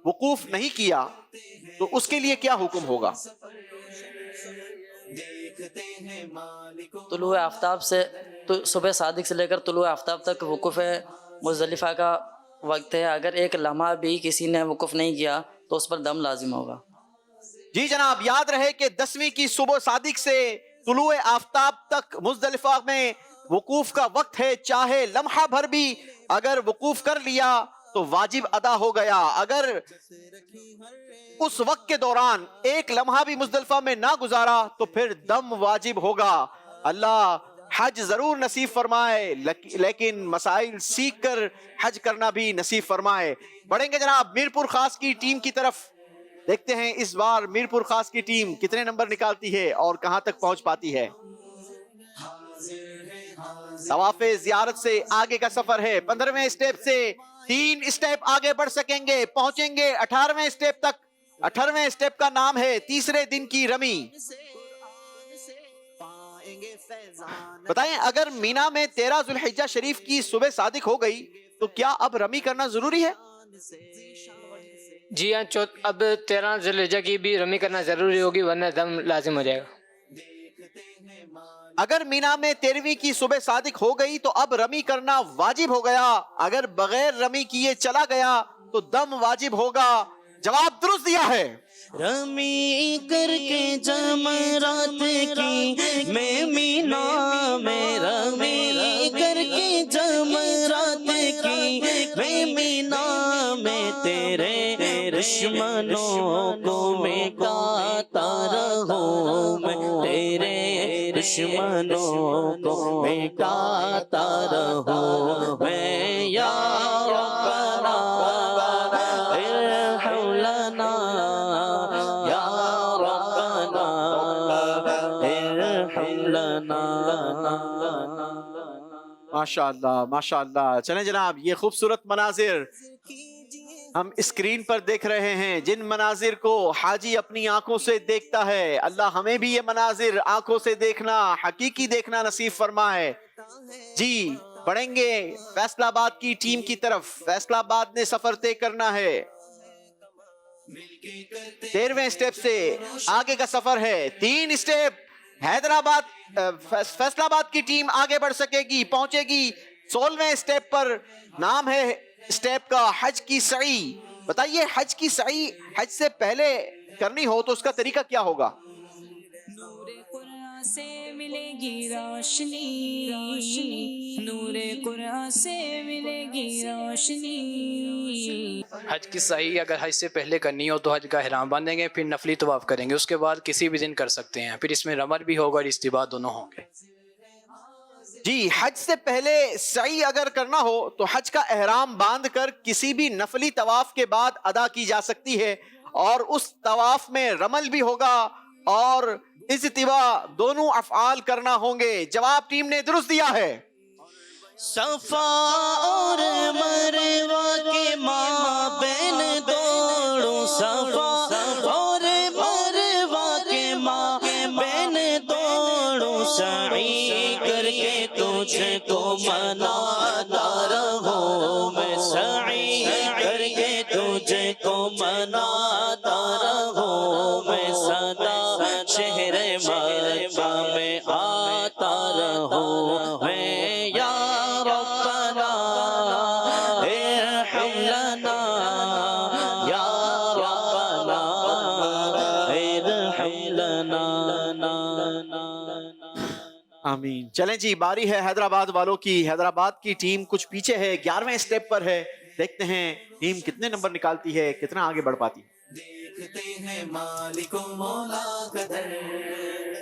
وقوف نہیں کیا تو اس کے لیے کیا حکم ہوگا؟ طلوع آفتاب سے صبح صادق سے لے کر طلوع آفتاب تک وقوف مزدلفہ کا وقت ہے۔ اگر ایک لمحہ بھی کسی نے وقوف نہیں کیا تو اس پر دم لازم ہوگا۔ جی جناب، یاد رہے کہ 10ویں کی صبح صادق سے طلوع آفتاب تک مزدلفہ میں وقوف کا وقت ہے، چاہے لمحہ بھر بھی اگر وقوف کر لیا تو واجب ادا ہو گیا۔ اگر اس وقت کے دوران ایک لمحہ بھی مزدلفہ میں نہ گزارا تو پھر دم واجب ہوگا۔ اللہ حج ضرور نصیب فرمائے، لیکن مسائل سیکھ کر حج کرنا بھی نصیب فرمائے۔ بڑھیں گے جناب میرپور خاص کی ٹیم کی طرف، دیکھتے ہیں اس بار میرپور خاص کی ٹیم کتنے نمبر نکالتی ہے اور کہاں تک پہنچ پاتی ہے۔ طواف زیارت سے آگے کا سفر ہے، 15ویں سٹیپ سے 3 سٹیپ آگے بڑھ سکیں گے، پہنچیں گے 18ویں سٹیپ تک۔ 18ویں سٹیپ کا نام ہے تیسرے دن کی رمی۔ بتائیں اگر مینا میں 13 ذی الحجہ شریف کی صبح صادق ہو گئی تو کیا اب رمی کرنا ضروری ہے؟ جی ہاں، اب 13 ذی الحجہ کی بھی رمی کرنا ضروری ہوگی، ورنہ دم لازم ہو جائے گا۔ اگر مینا میں 13ویں کی صبح صادق ہو گئی تو اب رمی کرنا واجب ہو گیا، اگر بغیر رمی کیے چلا گیا تو دم واجب ہوگا۔ جواب درست دیا ہے۔ رمی کر کے جمرات کی میں مینا میں، رمی کر کے جمرات کی میں مینا میں، تیرے دشمنوں کو مٹاتا رہوں میں، تیرے دشمنوں کو مٹاتا رہوں میں، یا ربنا ارحم لنا، یا ربنا ارحم لنا۔ ماشاءاللہ ماشاءاللہ۔ چلیں جناب، یہ خوبصورت مناظر ہم اسکرین پر دیکھ رہے ہیں، جن مناظر کو حاجی اپنی آنکھوں سے دیکھتا ہے، اللہ ہمیں بھی یہ مناظر آنکھوں سے دیکھنا، حقیقی دیکھنا نصیب فرمائے۔ جی بڑھیں گے فیصل آباد کی ٹیم کی طرف، فیصل آباد نے سفر طے کرنا ہے، 13ویں سٹیپ سے آگے کا سفر ہے، 3 سٹیپ۔ حیدرآباد فیصل آباد کی ٹیم آگے بڑھ سکے گی، پہنچے گی 16ویں سٹیپ پر، نام ہے سٹیپ کا حج کی سعی۔ بتائیے حج کی سعی حج سے پہلے کرنی ہو تو اس کا طریقہ کیا ہوگا؟ نور قرآن سے ملے گی روشنی، نور قرآن سے ملے گی روشنی۔ حج کی صحیح اگر حج سے پہلے کرنی ہو تو حج کا احرام باندھیں گے، پھر نفلی طواف کریں گے، اس کے بعد کسی بھی دن کر سکتے ہیں، پھر اس میں رمل بھی ہوگا اور استباع دونوں ہوں گے۔ جی، حج سے پہلے سعی اگر کرنا ہو تو حج کا احرام باندھ کر کسی بھی نفلی طواف کے بعد ادا کی جا سکتی ہے، اور اس طواف میں رمل بھی ہوگا اور استباع دونوں افعال کرنا ہوں گے۔ جواب ٹیم نے درست دیا ہے۔ صفا اور مروہ کے مابین دوڑوں، صفا اور مروہ کے مابین دوڑوں، سعی کر کے تجھ کو مناتا رہوں میں، سعی کر کے تجھ کو مناتا رہوں میں، صدا شہر مکہ میں آتا رہوں میں، یا ربنا ارحم لنا، یا ربنا ارحم لنا۔ آمین۔ چلیں جی، باری ہے حیدرآباد والوں کی۔ حیدرآباد کی ٹیم کچھ پیچھے ہے، 11ویں اسٹیپ پر ہے۔ دیکھتے ہیں ٹیم کتنے نمبر نکالتی ہے، کتنا آگے بڑھ پاتی ہے۔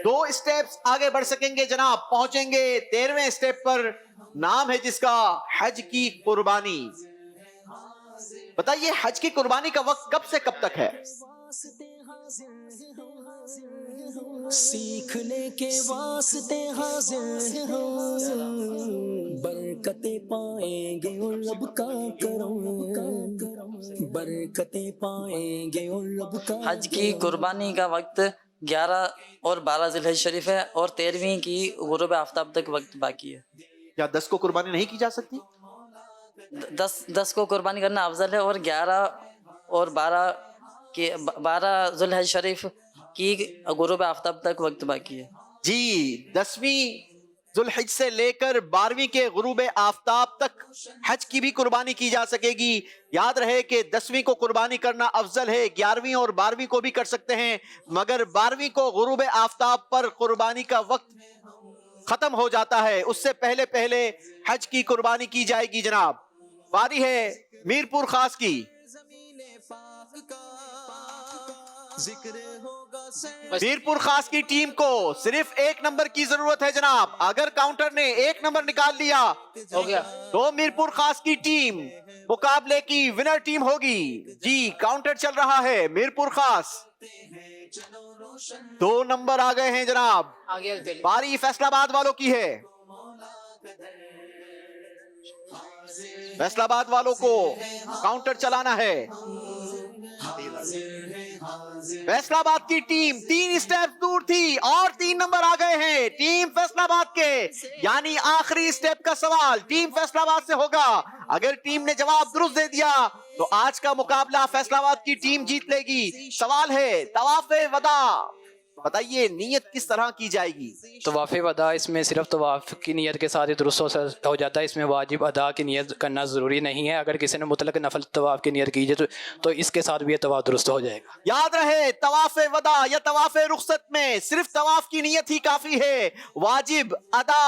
دو اسٹیپس آگے بڑھ سکیں گے جناب، پہنچیں گے 13ویں اسٹیپ پر، نام ہے جس کا حج کی قربانی۔ بتائیے حج کی قربانی کا وقت کب سے کب تک ہے؟ سیکھنے کے واسطے حاضر ہوں، برکتیں پائیں گے اور رب کا کرم، برکتیں پائیں گے اور رب کا۔ حج کی قربانی کا وقت 11 اور 12 ذی الحجہ شریف ہے، اور 13ویں کی غروب آفتاب تک وقت باقی ہے۔ کیا 10 کو قربانی نہیں کی جا سکتی؟ 10 کو قربانی کرنا افضل ہے، اور 11 اور 12 ذی الحجہ شریف کی غروب آفتاب تک وقت باقی ہے۔ جی، 10ویں ذی الحجہ سے لے کر 12ویں کے غروب آفتاب تک حج کی بھی قربانی کی جا سکے گی۔ یاد رہے کہ 10ویں کو قربانی کرنا افضل ہے، 11ویں اور 12ویں کو بھی کر سکتے ہیں، مگر 12ویں کو غروب آفتاب پر قربانی کا وقت ختم ہو جاتا ہے، اس سے پہلے پہلے حج کی قربانی کی جائے گی جناب۔ باری ہے میرپور خاص کی۔ میرپور خاص کی ٹیم کو صرف 1 نمبر کی ضرورت ہے جناب، اگر کاؤنٹر نے 1 نمبر نکال لیا ہو گیا تو میرپور خاص کی ٹیم مقابلے کی ونر ٹیم ہوگی۔ جی، کاؤنٹر چل رہا ہے، میرپور خاص 2 نمبر آ گئے ہیں جناب۔ باری فیصل آباد والوں کی ہے۔ فیصل آباد والوں کو کاؤنٹر چلانا ہے۔ فیصل آباد کی ٹیم 3 اسٹیپ دور تھی اور 3 نمبر آ گئے ہیں ٹیم فیصل آباد کے، یعنی آخری اسٹیپ کا سوال ٹیم فیصل آباد سے ہوگا۔ اگر ٹیم نے جواب درست دے دیا تو آج کا مقابلہ فیصل آباد کی ٹیم جیت لے گی۔ سوال ہے طواف وداع، بتائیے نیت کس طرح کی جائے گی؟ طواف وداع اس میں صرف طواف کی نیت کے ساتھ ہی درست ہو جاتا ہے، اس میں واجب ادا کی نیت کرنا ضروری نہیں ہے۔ اگر کسی نے مطلق نفل طواف کی نیت کی جائے تو اس کے ساتھ بھی یہ طواف درست ہو جائے گا۔ یاد رہے طواف وداع یا طواف رخصت میں صرف طواف کی نیت ہی کافی ہے، واجب ادا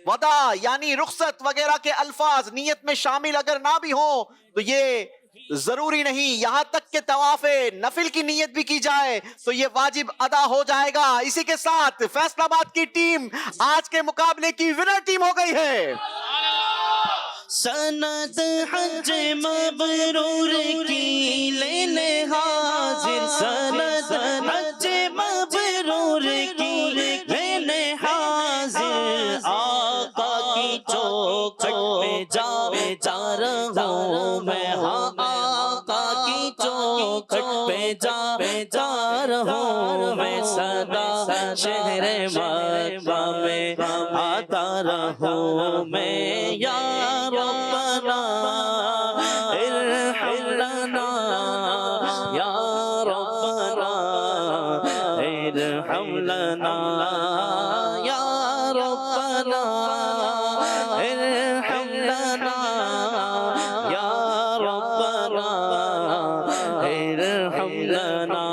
وداع یعنی رخصت وغیرہ کے الفاظ نیت میں شامل اگر نہ بھی ہوں تو یہ ضروری نہیں، یہاں تک کہ طواف نفل کی نیت بھی کی جائے تو یہ واجب ادا ہو جائے گا۔ اسی کے ساتھ فیصل آباد کی ٹیم آج کے مقابلے کی ونر ٹیم ہو گئی ہے۔ سند حج مبرور کی لینے حاضر، سند حج مبرور کی لینے حاضر، آقا کی چوکھٹ پہ جا رہا ہوں میں، ہاں آقا کی چوکھٹ پہ جا رہا ہوں میں، صدا شہر مکہ میں آتا رہوں میں، یا ربنا ارحم لنا، یا ربنا ارحم لنا، یا ربنا ارحم لنا، یا ربنا ارحم لنا۔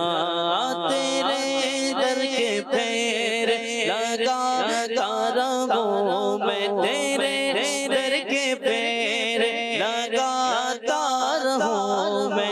تیرے در کے پیر لگاتا رہوں میں، تیرے در کے پیر لگاتا رہوں